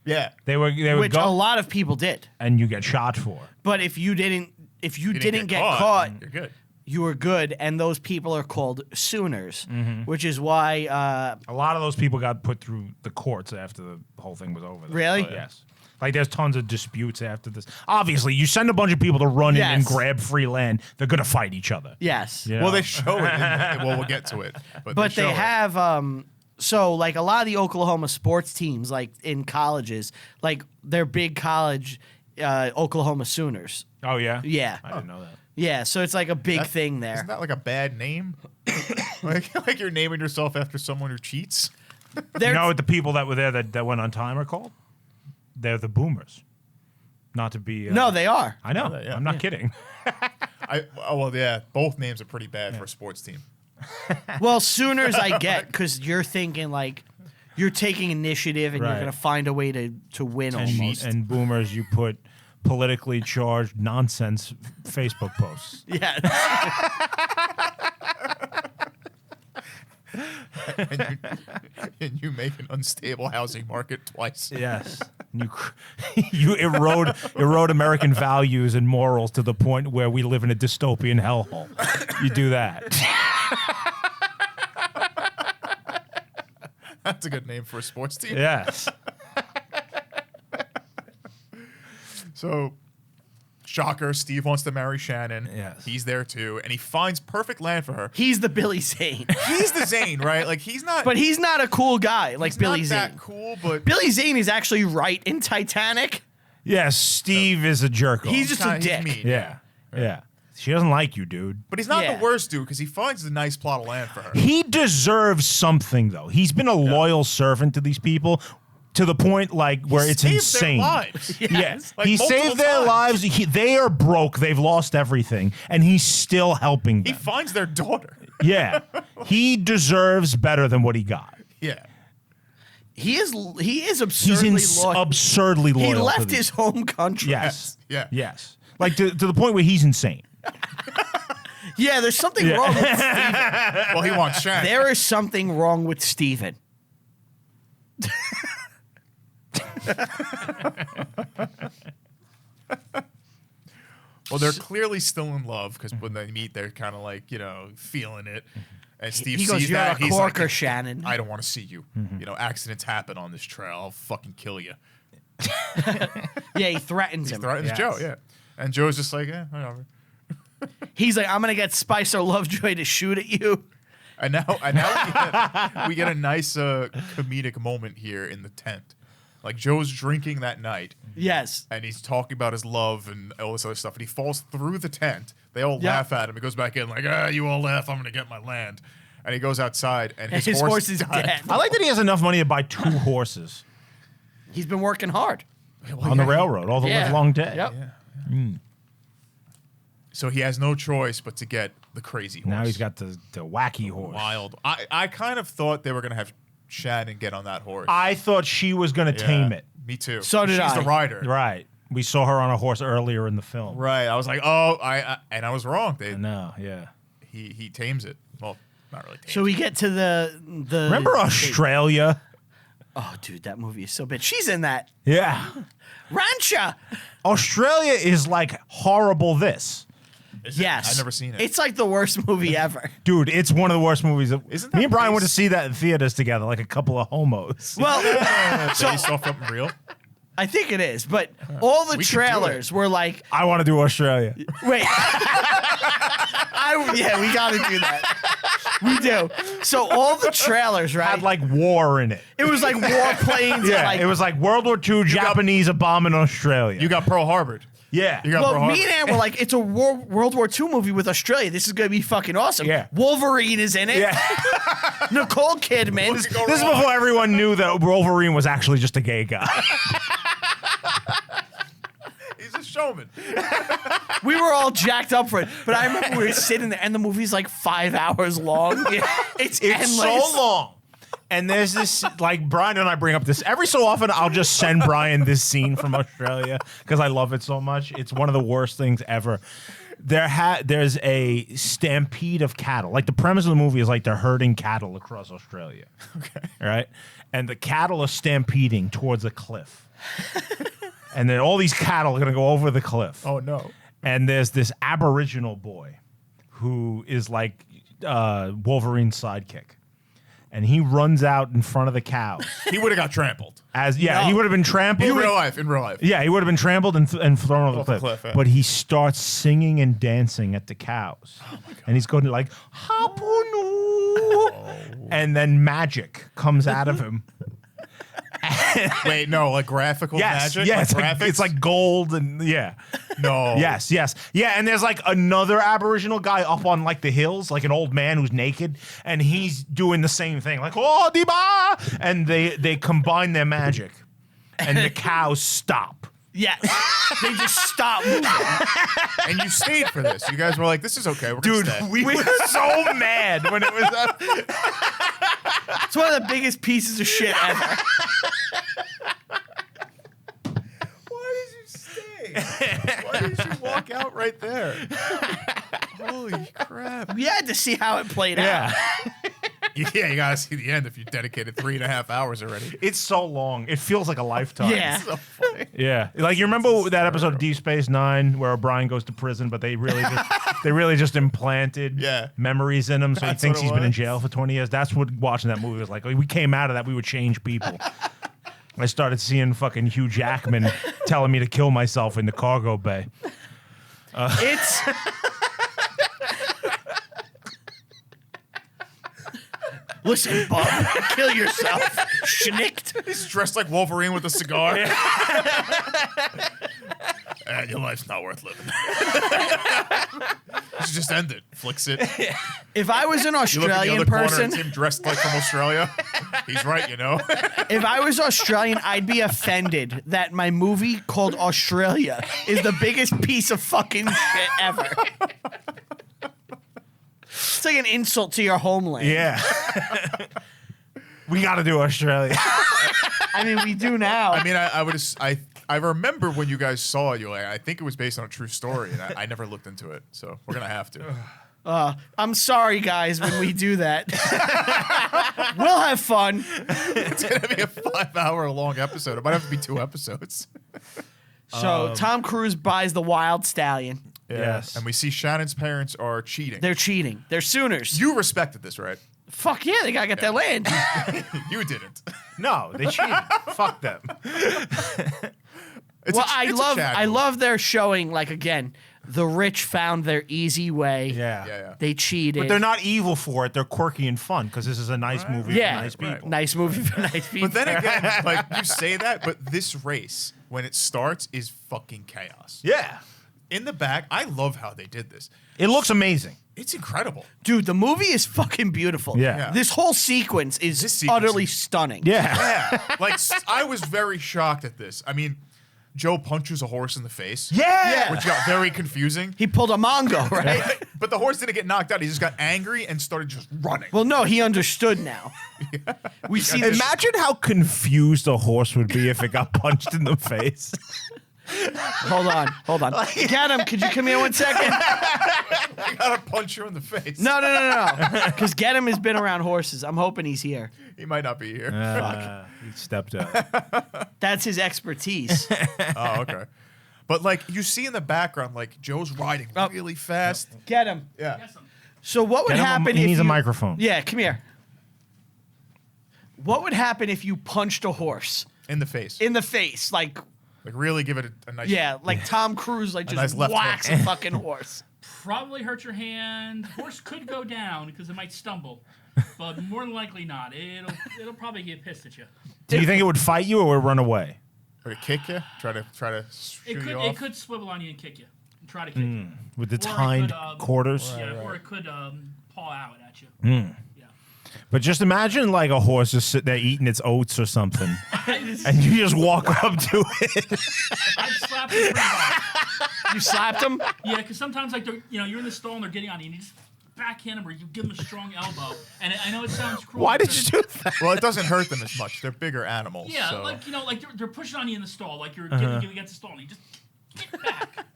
yeah. They would Which a go, lot of people did. and you get shot for it. But if you didn't You get caught, You're good. you were good, and those people are called Sooners, which is why. A lot of those people got put through the courts after the whole thing was over. Though. Really? Yes. Like, there's tons of disputes after this. Obviously, you send a bunch of people to run in and grab free land, they're going to fight each other. Yes. You know? Well, they show it. Well, we'll get to it. But they have so like a lot of the Oklahoma sports teams, like in colleges, like they're big college Oklahoma Sooners. Oh, yeah? Yeah. I didn't know that. Yeah, so it's like a big thing there. Isn't that like a bad name? like you're naming yourself after someone who cheats? You know what the people that were there that went on time are called? They're the Boomers. Not to be... No, they are. I know. Yeah. I'm not kidding. Well, yeah, both names are pretty bad for a sports team. Well, Sooners I get, because you're thinking like you're taking initiative and you're Right. going to find a way to win almost. And Boomers, you put politically charged nonsense Facebook posts. Yeah. and you make an unstable housing market twice. Yes. You erode American values and morals to the point where we live in a dystopian hellhole. You do that. That's a good name for a sports team. Yes. So, shocker, Steve wants to marry Shannon. Yes. He's there too, and he finds perfect land for her. He's the Billy Zane. He's the Zane, right? Like, he's not... But he's not a cool guy like he's Billy not Zane. that cool, but... Billy Zane is actually right in Titanic. Yes, Steve is a jerk. He's just a he's dick. mean. Yeah. Yeah. She doesn't like you, dude. But he's not Yeah. the worst dude, because he finds a nice plot of land for her. He deserves something, though. He's been a loyal servant to these people to the point, like, where it's saved insane. their lives. Yes. Like, he multiple saved their times. lives. They are broke. They've lost everything. And he's still helping He them. finds their daughter. Yeah. He deserves better than what he got. Yeah. He is He's absurdly loyal. absurdly loyal. He to left these- his home country. Yes. Yeah. Yes. Like, to the point where he's insane. Yeah, there's something wrong with Steven. Well, he wants Shannon. There is something wrong with Steven. Well, they're clearly still in love, because when they meet, they're kind of like, feeling it. And Steve He sees goes, "You're that. a He's corker, like, Shannon." I don't want to see you. Accidents happen on this trail. I'll fucking kill you. Yeah, he threatens him. Threatens Yes. Joe, yeah. And Joe's just like, whatever. He's like, "I'm gonna get Spicer Lovejoy to shoot at you." And now we get a nice comedic moment here in the tent. Like, Joe's drinking that night, Yes. and he's talking about his love and all this other stuff, and he falls through the tent. They all Yeah. laugh at him. He goes back in like, you all laugh, I'm going to get my land. And he goes outside, and And his horse is died. dead. I like that he has enough money to buy 2 horses He's been working hard. on the railroad all the Yeah. livelong day. Yep. So he has no choice but to get the crazy horse. Now he's got the wacky horse. wild. I kind of thought they were going to have Shannon get on that horse. I thought she was going to Yeah, tame it. Me too. So did She's I. the rider. Right. We saw her on a horse earlier in the film. Right. I was like, and I was wrong. No, yeah. He tames it. Well, not really tames So we get to the Remember Australia? Oh, dude, that movie is so bad. She's in that. Yeah. Rancha. Australia is like horrible this. Is it? Yes. I've never seen it. It's like the worst movie ever. Dude, it's one of the worst movies. Isn't Me that and Brian went to based- see that in theaters together, like a couple of homos. Well, based off something real. I think it is, but all the We could do trailers were like, I want to do Australia. wait. Yeah, we got to do that. We do. So all the trailers, right? Had like war in it. it was like warplanes. Yeah, like, it was like World War II, Japanese a bomb in Australia. You got Pearl Harbor. yeah. You got Pearl well, Harbor. me and Ann were like, it's a World War II movie with Australia. This is going to be fucking awesome. Yeah. Wolverine is in it. Yeah. Nicole Kidman. What could go This is wrong? before everyone knew that Wolverine was actually just a gay guy. He's a showman. We were all jacked up for it. But I remember we were sitting there, and the movie's like 5 hours long. It's endless. so long. And there's this, like, Brian and I bring up this every so often. I'll just send Brian this scene from Australia because I love it so much. It's one of the worst things ever. There's a stampede of cattle. Like, the premise of the movie is like they're herding cattle across Australia. Okay. Right? And the cattle are stampeding towards a cliff. And then all these cattle are going to go over the cliff. Oh no. And there's this Aboriginal boy who is like Wolverine's sidekick. And he runs out in front of the cows. He would have got trampled. He would have been trampled. In real life. Yeah, he would have been trampled and thrown off the cliff. Yeah. But he starts singing and dancing at the cows. And he's going like, Hapunu. And then magic comes out of him. Wait, no, like graphical magic? Yeah, like it's like gold and yeah. No. Yes. Yeah, and there's like another Aboriginal guy up on like the hills, like an old man who's naked, and he's doing the same thing, like oh diba, and they combine their magic, and the cows stop. Yes. They just stop moving. And you stayed for this. You guys were like, this is okay. We're Dude, gonna stay. we were so mad when it was up. It's one of the biggest pieces of shit ever. Why did you stay? Why did you walk out right there? Holy crap. We had to see how it played out. Yeah, you gotta see the end if you dedicated 3.5 hours already. It's so long. It feels like a lifetime. Yeah. So funny. Yeah. Like you remember that episode of Deep Space Nine where O'Brien goes to prison, but they really just implanted memories in him, so That's he thinks what it he's been in was. jail for 20 years. That's what watching that movie was like. We came out of that, we would change people. I started seeing fucking Hugh Jackman telling me to kill myself in the cargo bay. It's listen, Bob, kill yourself. Schnicked. He's dressed like Wolverine with a cigar. And your life's not worth living. You should just end it. Flicks it. If I was an You look at the Australian other corner, person, it's him dressed like from Australia. He's right, you know. if I was Australian, I'd be offended that my movie called Australia is the biggest piece of fucking shit ever. It's like an insult to your homeland. Yeah. We got to do Australia. I mean, we do now. I mean, I remember when you guys saw it, you're like, I think it was based on a true story, and I never looked into it, so we're gonna have to. I'm sorry, guys, when we do that. We'll have fun. It's gonna be a 5-hour-long episode. It might have to be 2 episodes. So Tom Cruise buys the wild stallion. Yes. And we see Shannon's parents are cheating. They're cheating. They're Sooners. You respected this, right? Fuck yeah, they gotta get their land. You didn't. No, they cheated. Fuck them. Well, I love their showing, like, again, the rich found their easy way. Yeah. They cheated. But they're not evil for it. They're quirky and fun because this is a nice movie for nice people. Nice movie for nice people. But then again, like you say that, but this race, when it starts, is fucking chaos. Yeah. In the back, I love how they did this. It looks amazing. It's incredible. Dude, the movie is fucking beautiful. Yeah. This whole sequence is utterly stunning. Yeah. Yeah. Like, I was very shocked at this. I mean, Joe punches a horse in the face. Yeah. Which got very confusing. He pulled a Mongo, right? But the horse didn't get knocked out. He just got angry and started just running. Well, no, he understood now. We see this. Imagine how confused a horse would be if it got punched in the face. Hold on. Get him. Could you come here 1 second? I gotta punch you in the face. No. Because Get him has been around horses. I'm hoping he's here. He might not be here. He stepped out. That's his expertise. Oh, okay. But, like, you see in the background, like, Joe's riding really fast. Get him. Yeah. So what would happen He if needs a you- microphone. Yeah, come here. What would happen if you punched a horse In the face. in the face? Like really give it a nice... like Tom Cruise, like just nice left whacks hook. a fucking horse. Probably hurt your hand. Horse could go down because it might stumble, but more than likely not. It'll probably get pissed at you. Do you think it would fight you or would run away? Or to kick you? Try to shoot you off? It could swivel on you and kick you and try to kick you. With the Or it tined could, quarters? Or it could paw out at you. Yeah. But just imagine like a horse just sitting there eating its oats or something. And you just walk up to it. I'd slap him pretty hard. You slapped him? Yeah, because sometimes like you're in the stall and they're getting on you and you just backhand them or you give them a strong elbow. And I know it sounds cruel. Why did you do that? Well, it doesn't hurt them as much. They're bigger animals. Yeah, so. like they're pushing on you in the stall, like you're getting against the stall and you just get back.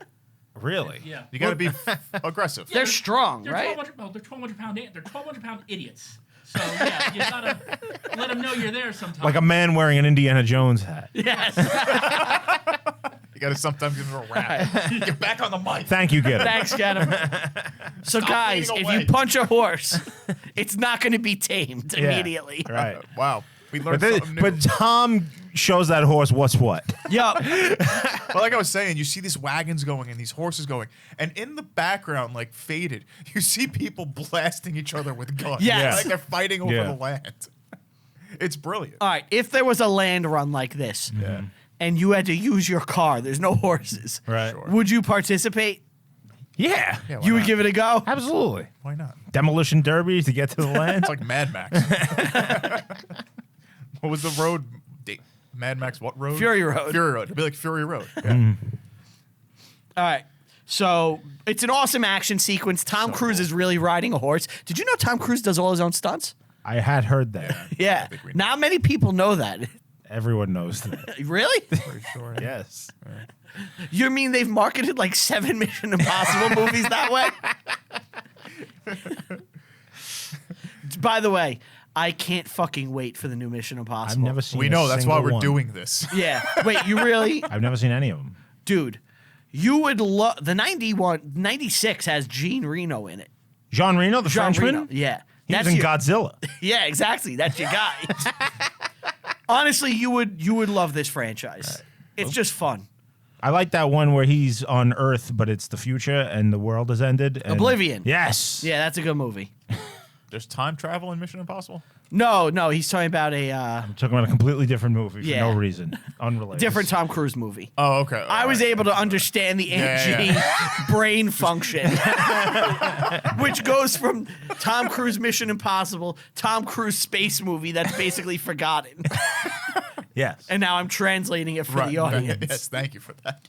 Really? Yeah. You got to be aggressive. They're strong, They're right? 1,200 pound. They're 1,200 pound idiots. So yeah, you gotta let them know you're there sometimes. Like a man wearing an Indiana Jones hat. Yes. You got to sometimes give him a rap. Get back on the mic. Thank you, Gideon. Thanks, Adam. So, guys, leaning if away. you punch a horse, it's not going to be tamed Yeah. immediately. Right. Wow. We learned But, something new. but Tom shows that horse what's what. Yup. But like I was saying, you see these wagons going and these horses going, and in the background, like faded, you see people blasting each other with guns. Yes. Like they're fighting over Yeah. the land. It's brilliant. All right, if there was a land run like this Yeah. and you had to use your car, there's no horses. Right. Sure. Would you participate? Yeah. Yeah, why You would not? give it a go? Absolutely. Why not? Demolition derby to get to the land. It's like Mad Max. What was the road? Mad Max what road? Fury Road. Fury Road. It'd be like Fury Road. All right. So it's an awesome action sequence. Tom Cruise is really riding a horse. Did you know Tom Cruise does all his own stunts? I had heard that. Yeah. think we know. Not many people know that. Everyone knows that. Really? Pretty sure. Yes. You mean they've marketed like 7 Mission Impossible movies that way? By the way, I can't fucking wait for the new Mission Impossible. I've never seen. We a know that's why single we're one. doing this. Yeah. Wait, you really? I've never seen any of them. Dude, you would love the 96 has Jean Reno in it. Jean Reno, the Jean Frenchman. Reno. Yeah. He was in your- Godzilla. Yeah, exactly. That's your guy. Honestly, you would love this franchise. It's just fun. I like that one where he's on Earth, but it's the future and the world has ended. and- Oblivion. Yes. Yeah, that's a good movie. There's time travel in Mission Impossible? No, he's talking about a I'm talking about a completely different movie for Yeah. no reason, unrelated. different Tom Cruise movie. Oh, okay. I was able to understand the Aunt Jean brain function, which goes from Tom Cruise Mission Impossible, Tom Cruise space movie that's basically forgotten. Yes. And now I'm translating it for the audience. Yes, thank you for that.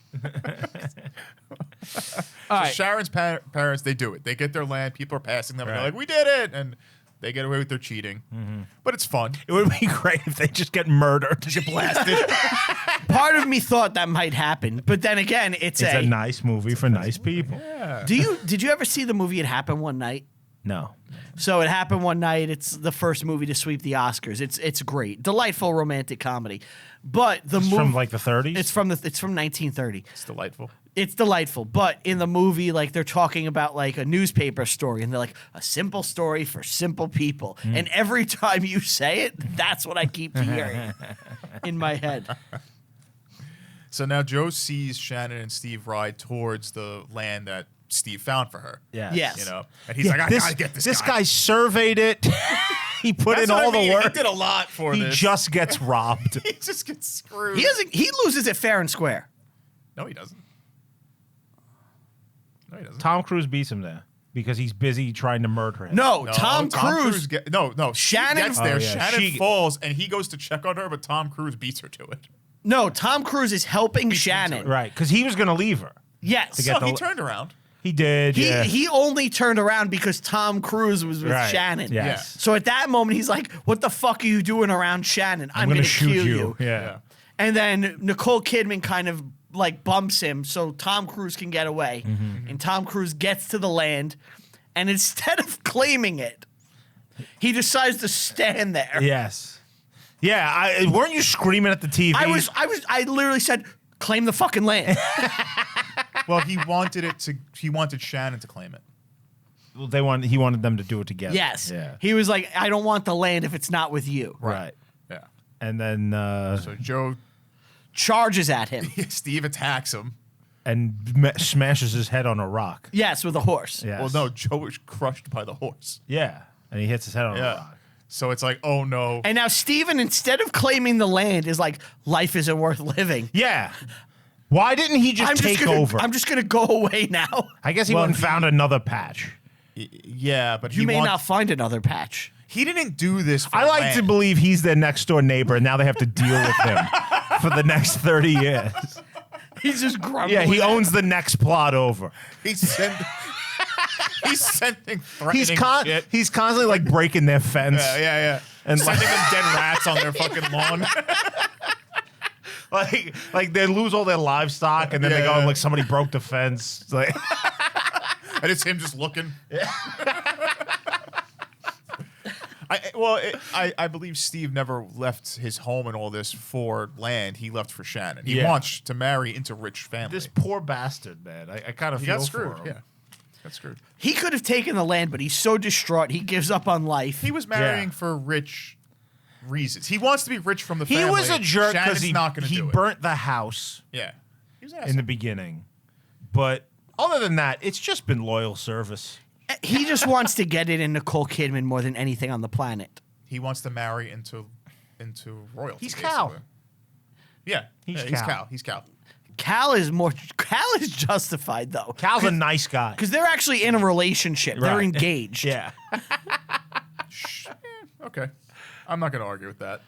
All So right. Sharon's parents, they do it. They get their land. People are passing them. And Right. they're like, we did it. And they get away with their cheating. But it's fun. It would be great if they just get murdered. Get blasted. Part of me thought that might happen, but then again, it's It's a nice movie for nice people. Did you ever see the movie It Happened One Night? No. So It Happened One Night. It's the first movie to sweep the Oscars. It's great, delightful romantic comedy. But the It's movie from like the 30s? it's from 1930. It's delightful. It's delightful, but in the movie, like they're talking about like a newspaper story, and they're like a simple story for simple people. And every time you say it, that's what I keep hearing in my head. So now Joe sees Shannon and Steve ride towards the land that Steve found for her. Yes. Yes. You know? And he's like, I gotta get this guy. guy surveyed it. He put That's in what all I mean. the work. He did a lot for He this. just gets robbed. He just gets screwed. He loses it fair and square. No, he doesn't. No, he doesn't. Tom Cruise beats him there because he's busy trying to murder him. No, No, Tom Cruise. no. Shannon- She gets there. Oh, yeah. Shannon She- falls, and he goes to check on her, but Tom Cruise beats her to it. No, Tom Cruise is helping Shannon. Right, because he was going to leave her. Yes. get So he the- turned around. He did. yeah. He only turned around because Tom Cruise was with Right. Shannon. Yes. So at that moment, he's like, "What the fuck are you doing around Shannon? I'm gonna gonna shoot kill you." you." Yeah. And then Nicole Kidman kind of like bumps him so Tom Cruise can get away. Mm-hmm. And Tom Cruise gets to the land, and instead of claiming it, he decides to stand there. Yes. Yeah. Weren't you screaming at the TV? I literally said, "Claim the fucking land." Well, he wanted Shannon to claim it. Well, he wanted them to do it together. Yes. Yeah. He was like, "I don't want the land if it's not with you." Right. Yeah. And then So Joe, Charges at him. Steve attacks him. smashes his head on a rock. Yes, with a horse. Yes. Well, no, Joe is crushed by the horse. Yeah. And he hits his head on a Yeah. rock. So it's like, oh no. And now Steven, instead of claiming the land, is like, life isn't worth living. Yeah. Why didn't he just take over? I'm just gonna go away now. I guess he Well, went and found another patch. Yeah, but You may not find another patch. He didn't do this for I like land. to believe he's their next door neighbor, and now they have to deal with him for the next 30 years. He's just grumbling. Yeah, he owns the next plot over. He's sending threatening shit. He's constantly like breaking their fence. Yeah. And Sending them dead rats on their fucking lawn. like they lose all their livestock, and then they go Yeah. and like somebody broke the fence. It's like, And it's him just looking. I believe Steve never left his home and all this for land. He left for Shannon. He wants to marry into rich family. This poor bastard, man. I kind of feel got screwed. for him. Yeah, got screwed. He could have taken the land, but he's so distraught he gives up on life. He was marrying for rich reasons. He wants to be rich from the He family. was a jerk because Shannon's not going to he do it. burnt the house Yeah, he was an in the asshole. beginning. But other than that, it's just been loyal service. He just wants to get it in Nicole Kidman more than anything on the planet. He wants to marry into royalty. He's Cal. basically. Yeah, He's he's Cal. Cal. He's Cal. Cal is justified though, Cal's a nice guy. because they're actually in a relationship. They're Right. engaged. Yeah. Okay, I'm not going to argue with that.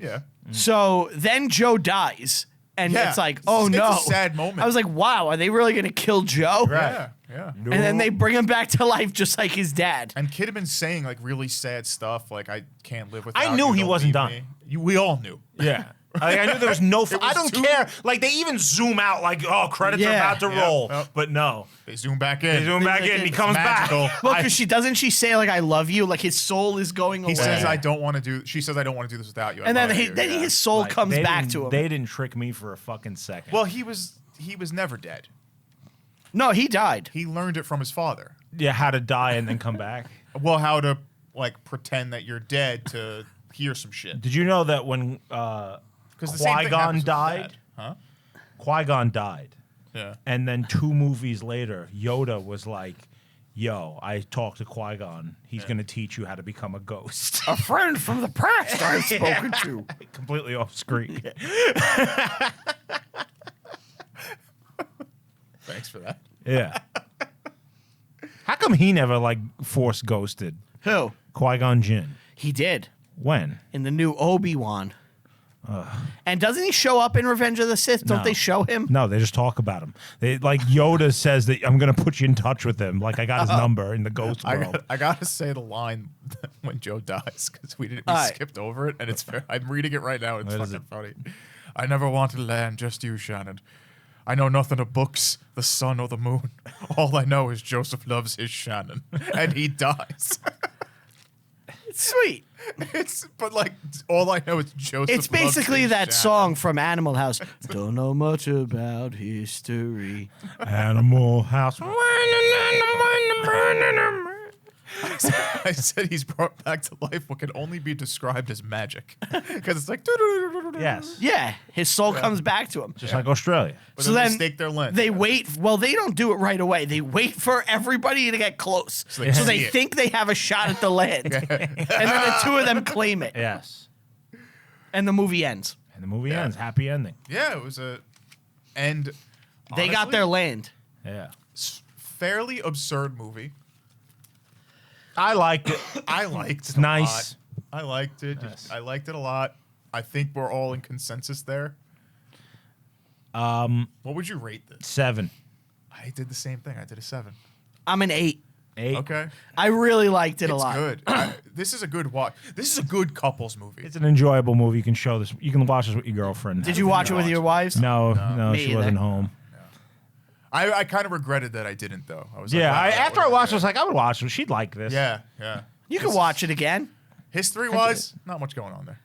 Yeah. So then Joe dies, and Yeah. it's like, oh It's a no, sad moment. I was like, wow, are they really gonna kill Joe? Right. Yeah. And then they bring him back to life just like his dad. And Kidman's saying like really sad stuff, like I can't live without I knew you, he don't wasn't leave done. me. We all knew. Yeah. I knew there was no. was I don't too- care. Like they even zoom out, like credits are Yeah. about to Yeah. roll, Yep. but no. They zoom back in. They zoom back in. He comes magical. back. Well, because doesn't she say like I love you? Like his soul is going away. He says I don't want to do. She says I don't want to do this without you. I and then love he, you. then Yeah. his soul Like, comes they back didn't- to him. They didn't trick me for a fucking second. Well, he was never dead. No, he died. He learned it from his father. yeah, how to die and then come back. Well, how to like pretend that you're dead to hear some shit. Did you know that when Because the same thing Qui-Gon happens with died? Dad. Huh? Qui-Gon died, Yeah. and then 2 movies later, Yoda was like, "Yo, I talked to Qui-Gon. He's gonna teach you how to become a ghost." A friend from the past I've spoken to. Completely off screen. Thanks for that. Yeah. How come he never like force ghosted Who? Qui-Gon Jinn? He did When? in the new Obi-Wan. And doesn't he show up in Revenge of the Sith? Don't No. they show him? No, they just talk about him. They like Yoda says that I'm gonna put you in touch with him. Like I got his number in the ghost world. I gotta say the line when Joe dies because we All right. skipped over it and it's fair. I'm reading it right now. It's What is fucking funny. I never wanted land, just you, Shannon. I know nothing of books, the sun, or the moon. All I know is Joseph loves his Shannon, and he dies. It's sweet. But like all I know is Joseph. It's basically loves his that Shannon. song from Animal House. Don't know much about history. Animal House. I said he's brought back to life what can only be described as magic, because it's like. Yes. Yeah, his soul comes back to him. Just like Australia. But So then then they stake their land. They wait. Well, they don't do it right away. They wait for everybody to get close. So they So see they it. think they have a shot at the land. And then the 2 of them claim it. Yes. And the movie ends. And the movie Yeah. ends. Happy ending. Yeah, it was a, and They got honestly, their land. Yeah. fairly absurd movie. I liked it. I liked it nice. a lot. I liked it. Yes. I liked it a lot. I think we're all in consensus there. What would you rate this? 7. I did the same thing. I did a 7. I'm an 8. 8. Okay. I really liked it a It's lot. good. This is a good watch. This is a good couples movie. It's an enjoyable movie. You can show this. You can watch this with your girlfriend. Did you watch it with your wives? No, Me she either. wasn't home. I kind of regretted that I didn't though. I was like, Yeah, wow, that after I would've watched it, I been was like, I would watch it. She'd like this. good. Yeah. You can watch it again. History-wise, not much going on there.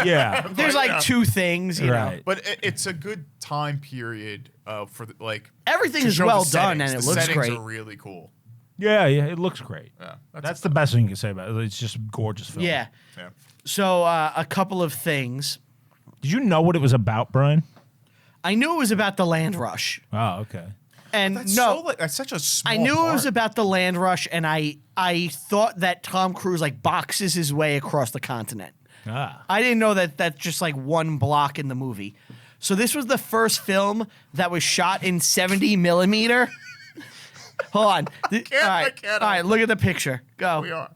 Yeah. There's Right, like yeah. 2 things, you know. Right. But it's a good time period for the, like Everything to is show well the done settings. and it The looks settings great. are really cool. Yeah, it looks great. Yeah, That's the best thing you can say about it. It's just gorgeous film. Yeah. yeah. So a couple of things. Did you know what it was about, Brian? I knew it was about the land rush. Oh, okay. And That's no, so, like, that's such a small I knew it was part. about the land rush, and I thought that Tom Cruise like boxes his way across the continent. Ah. I didn't know that that's just like one block in the movie. So this was the first film that was shot in 70 millimeter. Hold on. All right, can't. all right. Look at the picture. Go. We are.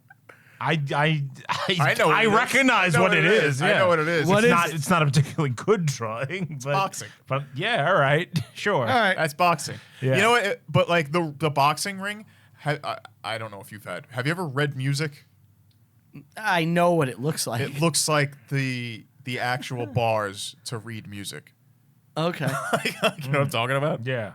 I know what I it is. recognize I know what what it it is. is. I Yeah. know what it is. What It's is not. it? It's not a particularly good drawing. But, boxing. But yeah, all right, sure. All right. That's boxing. Yeah. You know what? But like the boxing ring, I don't know if you've had. Have you ever read music? I know what it looks like. It looks like the actual bars to read music. Okay. You know what I'm talking about? Yeah.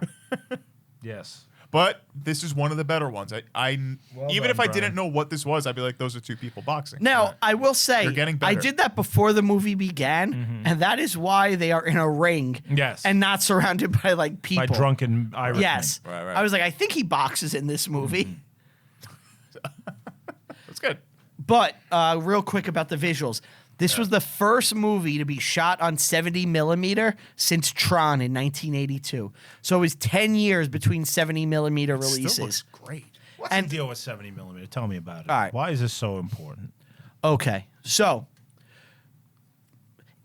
Yes. But this is one of the better ones. Even done, if I Brian. didn't know what this was, I'd be like, those are two people boxing. Now, I will say, You're getting I better. did that before the movie began, and that is why they are in a ring Yes. and not surrounded by like people. By drunken Irishmen. Yes. Right. I was like, I think he boxes in this movie. That's good. But real quick about the visuals. This was the first movie to be shot on 70 millimeter since Tron in 1982. So it was 10 years between 70 millimeter Still releases. looks great. What's And- the deal with 70 millimeter? Tell me about it. All right. Why is this so important? Okay, so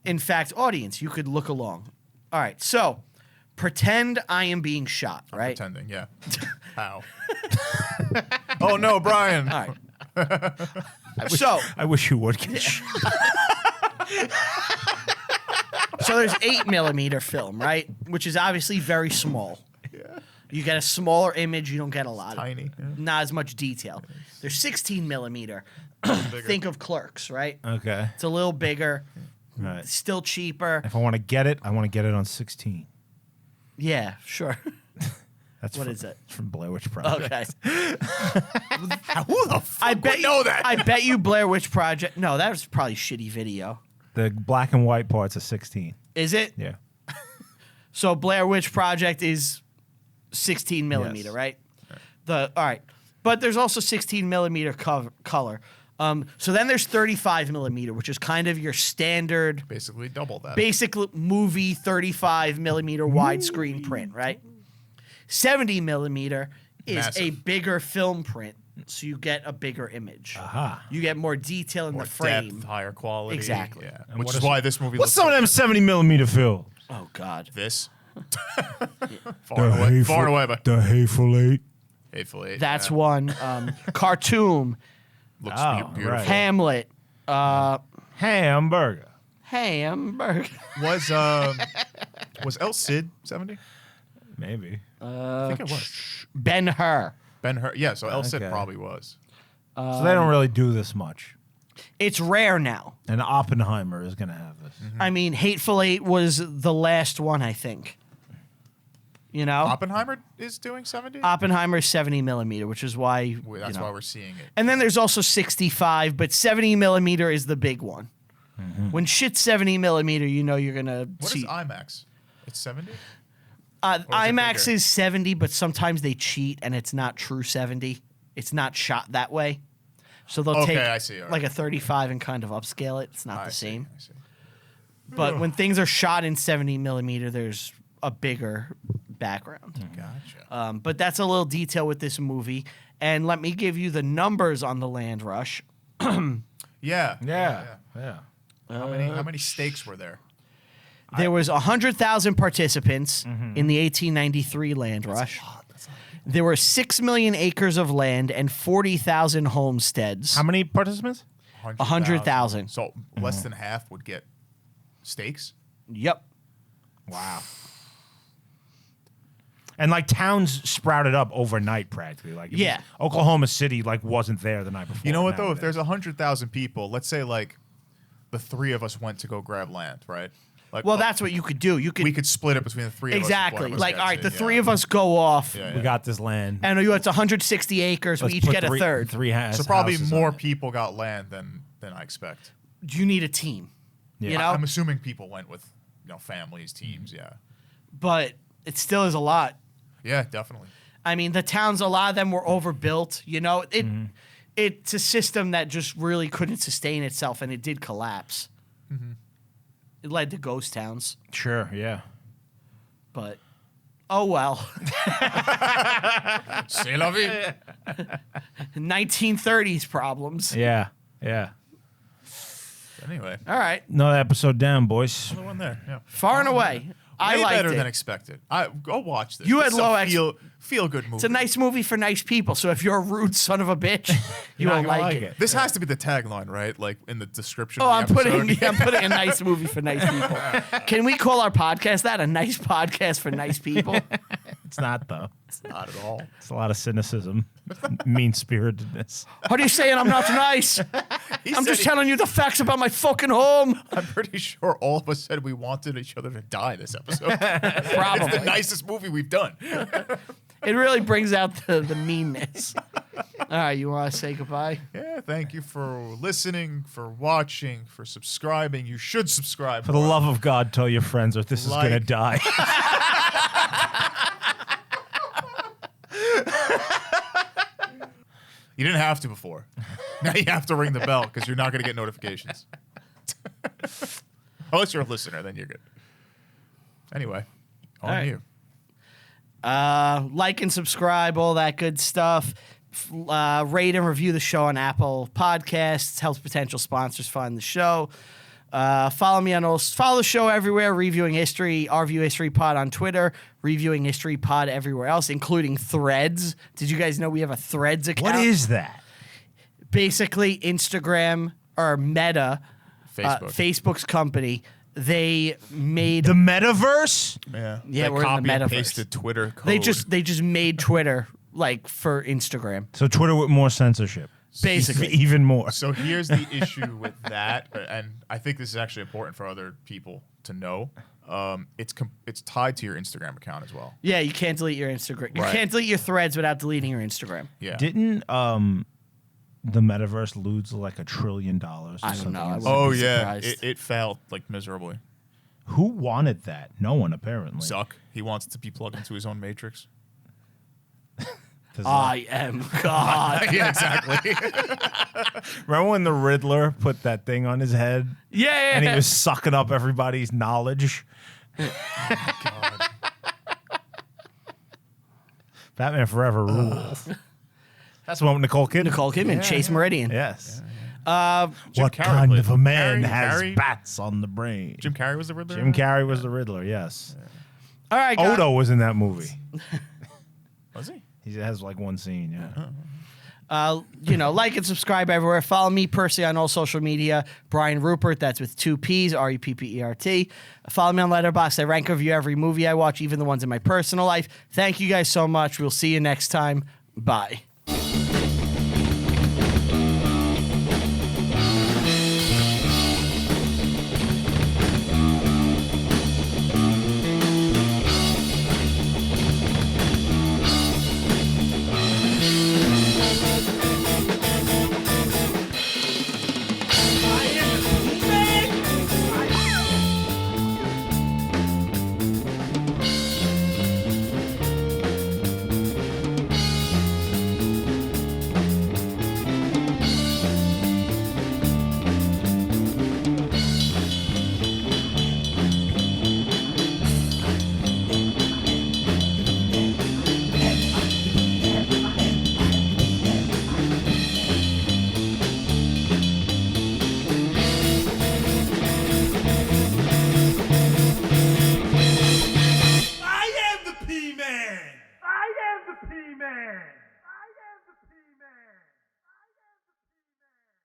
in fact, audience, you could look along. All right, so pretend I am being shot, right? Pretending, yeah. How? Oh no, Brian. All right. So I wish you would get shot. there's 8 millimeter film, right? Which is obviously very small. Yeah. You get a smaller image, you don't get a lot. Tiny. Yeah. Not as much detail. There's 16 millimeter. Bigger. Think of Clerks, right? Okay. It's a little bigger, All right. still cheaper. If I want to get it, I want to get it on 16. Yeah, sure. That's What from, is it? It's from Blair Witch Project. Okay. Who the fuck I bet would know that? I bet you Blair Witch Project. No, that was probably shitty video. The black and white parts are 16. Is it? Yeah. So Blair Witch Project is 16 millimeter, Yes. right? All right, but there's also 16 millimeter color. So then there's 35 millimeter, which is kind of your standard, Basically double that. basic movie 35 millimeter widescreen print, right? 70 millimeter is a Massive. bigger film print, so you get a bigger image. Aha. You get more detail in More the frame. depth, higher quality. Exactly. Yeah. And Which what is is- why this movie What's looks some of them 70 millimeter films? Oh God. This. Far and away, but The Hateful Eight. Hateful Eight. That's yeah. one. Cartoon, Looks Oh, beautiful. right. Hamlet, Hamburger. Hamburg. Was El Cid 70? Maybe. I think it was. Ben-Hur. Ben-Hur. Yeah, so El Cid Okay. probably was. So they don't really do this much. It's rare now. And Oppenheimer is going to have this. I mean, Hateful Eight was the last one, I think. You know? Oppenheimer is doing 70? Oppenheimer's 70 millimeter, which is why. That's why we're seeing it. And then there's also 65, but 70 millimeter is the big one. When shit's 70 millimeter, you know you're going to What see. is IMAX? It's 70? IMAX bigger? is 70, but sometimes they cheat and it's not true 70. It's not shot that way. So they'll Okay, take I see, all right. like a 35 and kind of upscale it. It's not I the see, same. I see. But when things are shot in 70 millimeter, there's a bigger background. Gotcha. But that's a little detail with this movie. And let me give you the numbers on the Land Rush. Yeah. Yeah. How many stakes were there? There was 100,000 participants in the 1893 Land Rush. There were 6 million acres of land and 40,000 homesteads. How many participants? 100,000. So less than half would get stakes? Yep. Wow. And like towns sprouted up overnight practically. Like Yeah. Oklahoma City like wasn't there the night before. You know what, Now though? it If there's is. 100,000 people, let's say like the three of us went to go grab land, right? Like, Well, that's what you could do. You could we could split it between the three of us. if exactly one of us like gets all right. it, The yeah. three of us go off, Yeah, we got this land. and it's 160 acres. Let's we each put get a third. Three So probably houses more on it. people got land than I expect. You need a team, Yeah. you know. I'm assuming people went with families, teams. Yeah, But it still is a lot. yeah, definitely. I mean, the towns, a lot of them were overbuilt. You know, it's a system that just really couldn't sustain itself, and it did collapse. It led to ghost towns, Sure, yeah. but oh well. C'est la vie. 1930s problems. Yeah. Yeah. Anyway, All right, Another episode down, boys. another one there. Yeah, far and away. I way liked better it. than expected. Go watch this. You had It's low a feel good movie. It's a nice movie for nice people. So if you're a rude son of a bitch, you You're won't not gonna like it. This has to be the tagline, right? Like in the description. Oh, of the episode. I'm putting a nice movie for nice people. Can we call our podcast that? A nice podcast for nice people? It's not though. Not at all. It's a lot of cynicism, mean-spiritedness. What are you saying? I'm not nice. I'm just telling you the facts about my fucking home. I'm pretty sure all of us said we wanted each other to die this episode. Probably. It's the nicest movie we've done. It really brings out the meanness. All right, you want to say goodbye? Yeah, thank you for listening, for watching, for subscribing. You should subscribe. For the love of God, tell your friends or this is Like. going to die. You didn't have to before. Now you have to ring the bell because you're not going to get notifications. Unless you're a listener, then you're good. Anyway, on All right. you. Like and subscribe, all that good stuff. Rate and review the show on Apple Podcasts. Helps potential sponsors find the show. Follow the show everywhere. Reviewing History, Review History Pod on Twitter. Reviewing History Pod everywhere else, including Threads. Did you guys know we have a Threads account? What is that? Basically Instagram or Meta, Facebook. Facebook's company. They made The metaverse? Yeah, Yeah, They we're in the copy and metaverse. pasted Twitter code. they just made Twitter like for Instagram. So Twitter with more censorship. Basically. Even more. So here's the issue with that, and I think this is actually important for other people to know. It's tied to your Instagram account as well. Yeah, you can't delete your Instagram. You Right. can't delete your Threads without deleting your Instagram. Yeah. Didn't the metaverse lose like $1 trillion or I don't something? know. I wouldn't Oh be yeah, surprised. it failed like miserably. Who wanted that? No one, apparently. Zuck, he wants to be plugged into his own matrix. I am God. Yeah, exactly. Remember when the Riddler put that thing on his head Yeah. and he was sucking up everybody's knowledge? God. Batman Forever rules. That's the one with Nicole Kidman. Nicole Kidman, Chase Meridian. Yes. Jim What Carrey kind played of a man Carrey- has Carrey- bats on the brain? Jim Carrey was the Riddler. Jim Carrey was the Riddler, yes. All right, guys. Odo was in that movie. Was he? He has like one scene, yeah. Like and subscribe everywhere. Follow me personally on all social media. Brian Rupert, that's with 2 P's, Ruppert. Follow me on Letterboxd. I rank review every movie I watch, even the ones in my personal life. Thank you guys so much. We'll see you next time. Bye.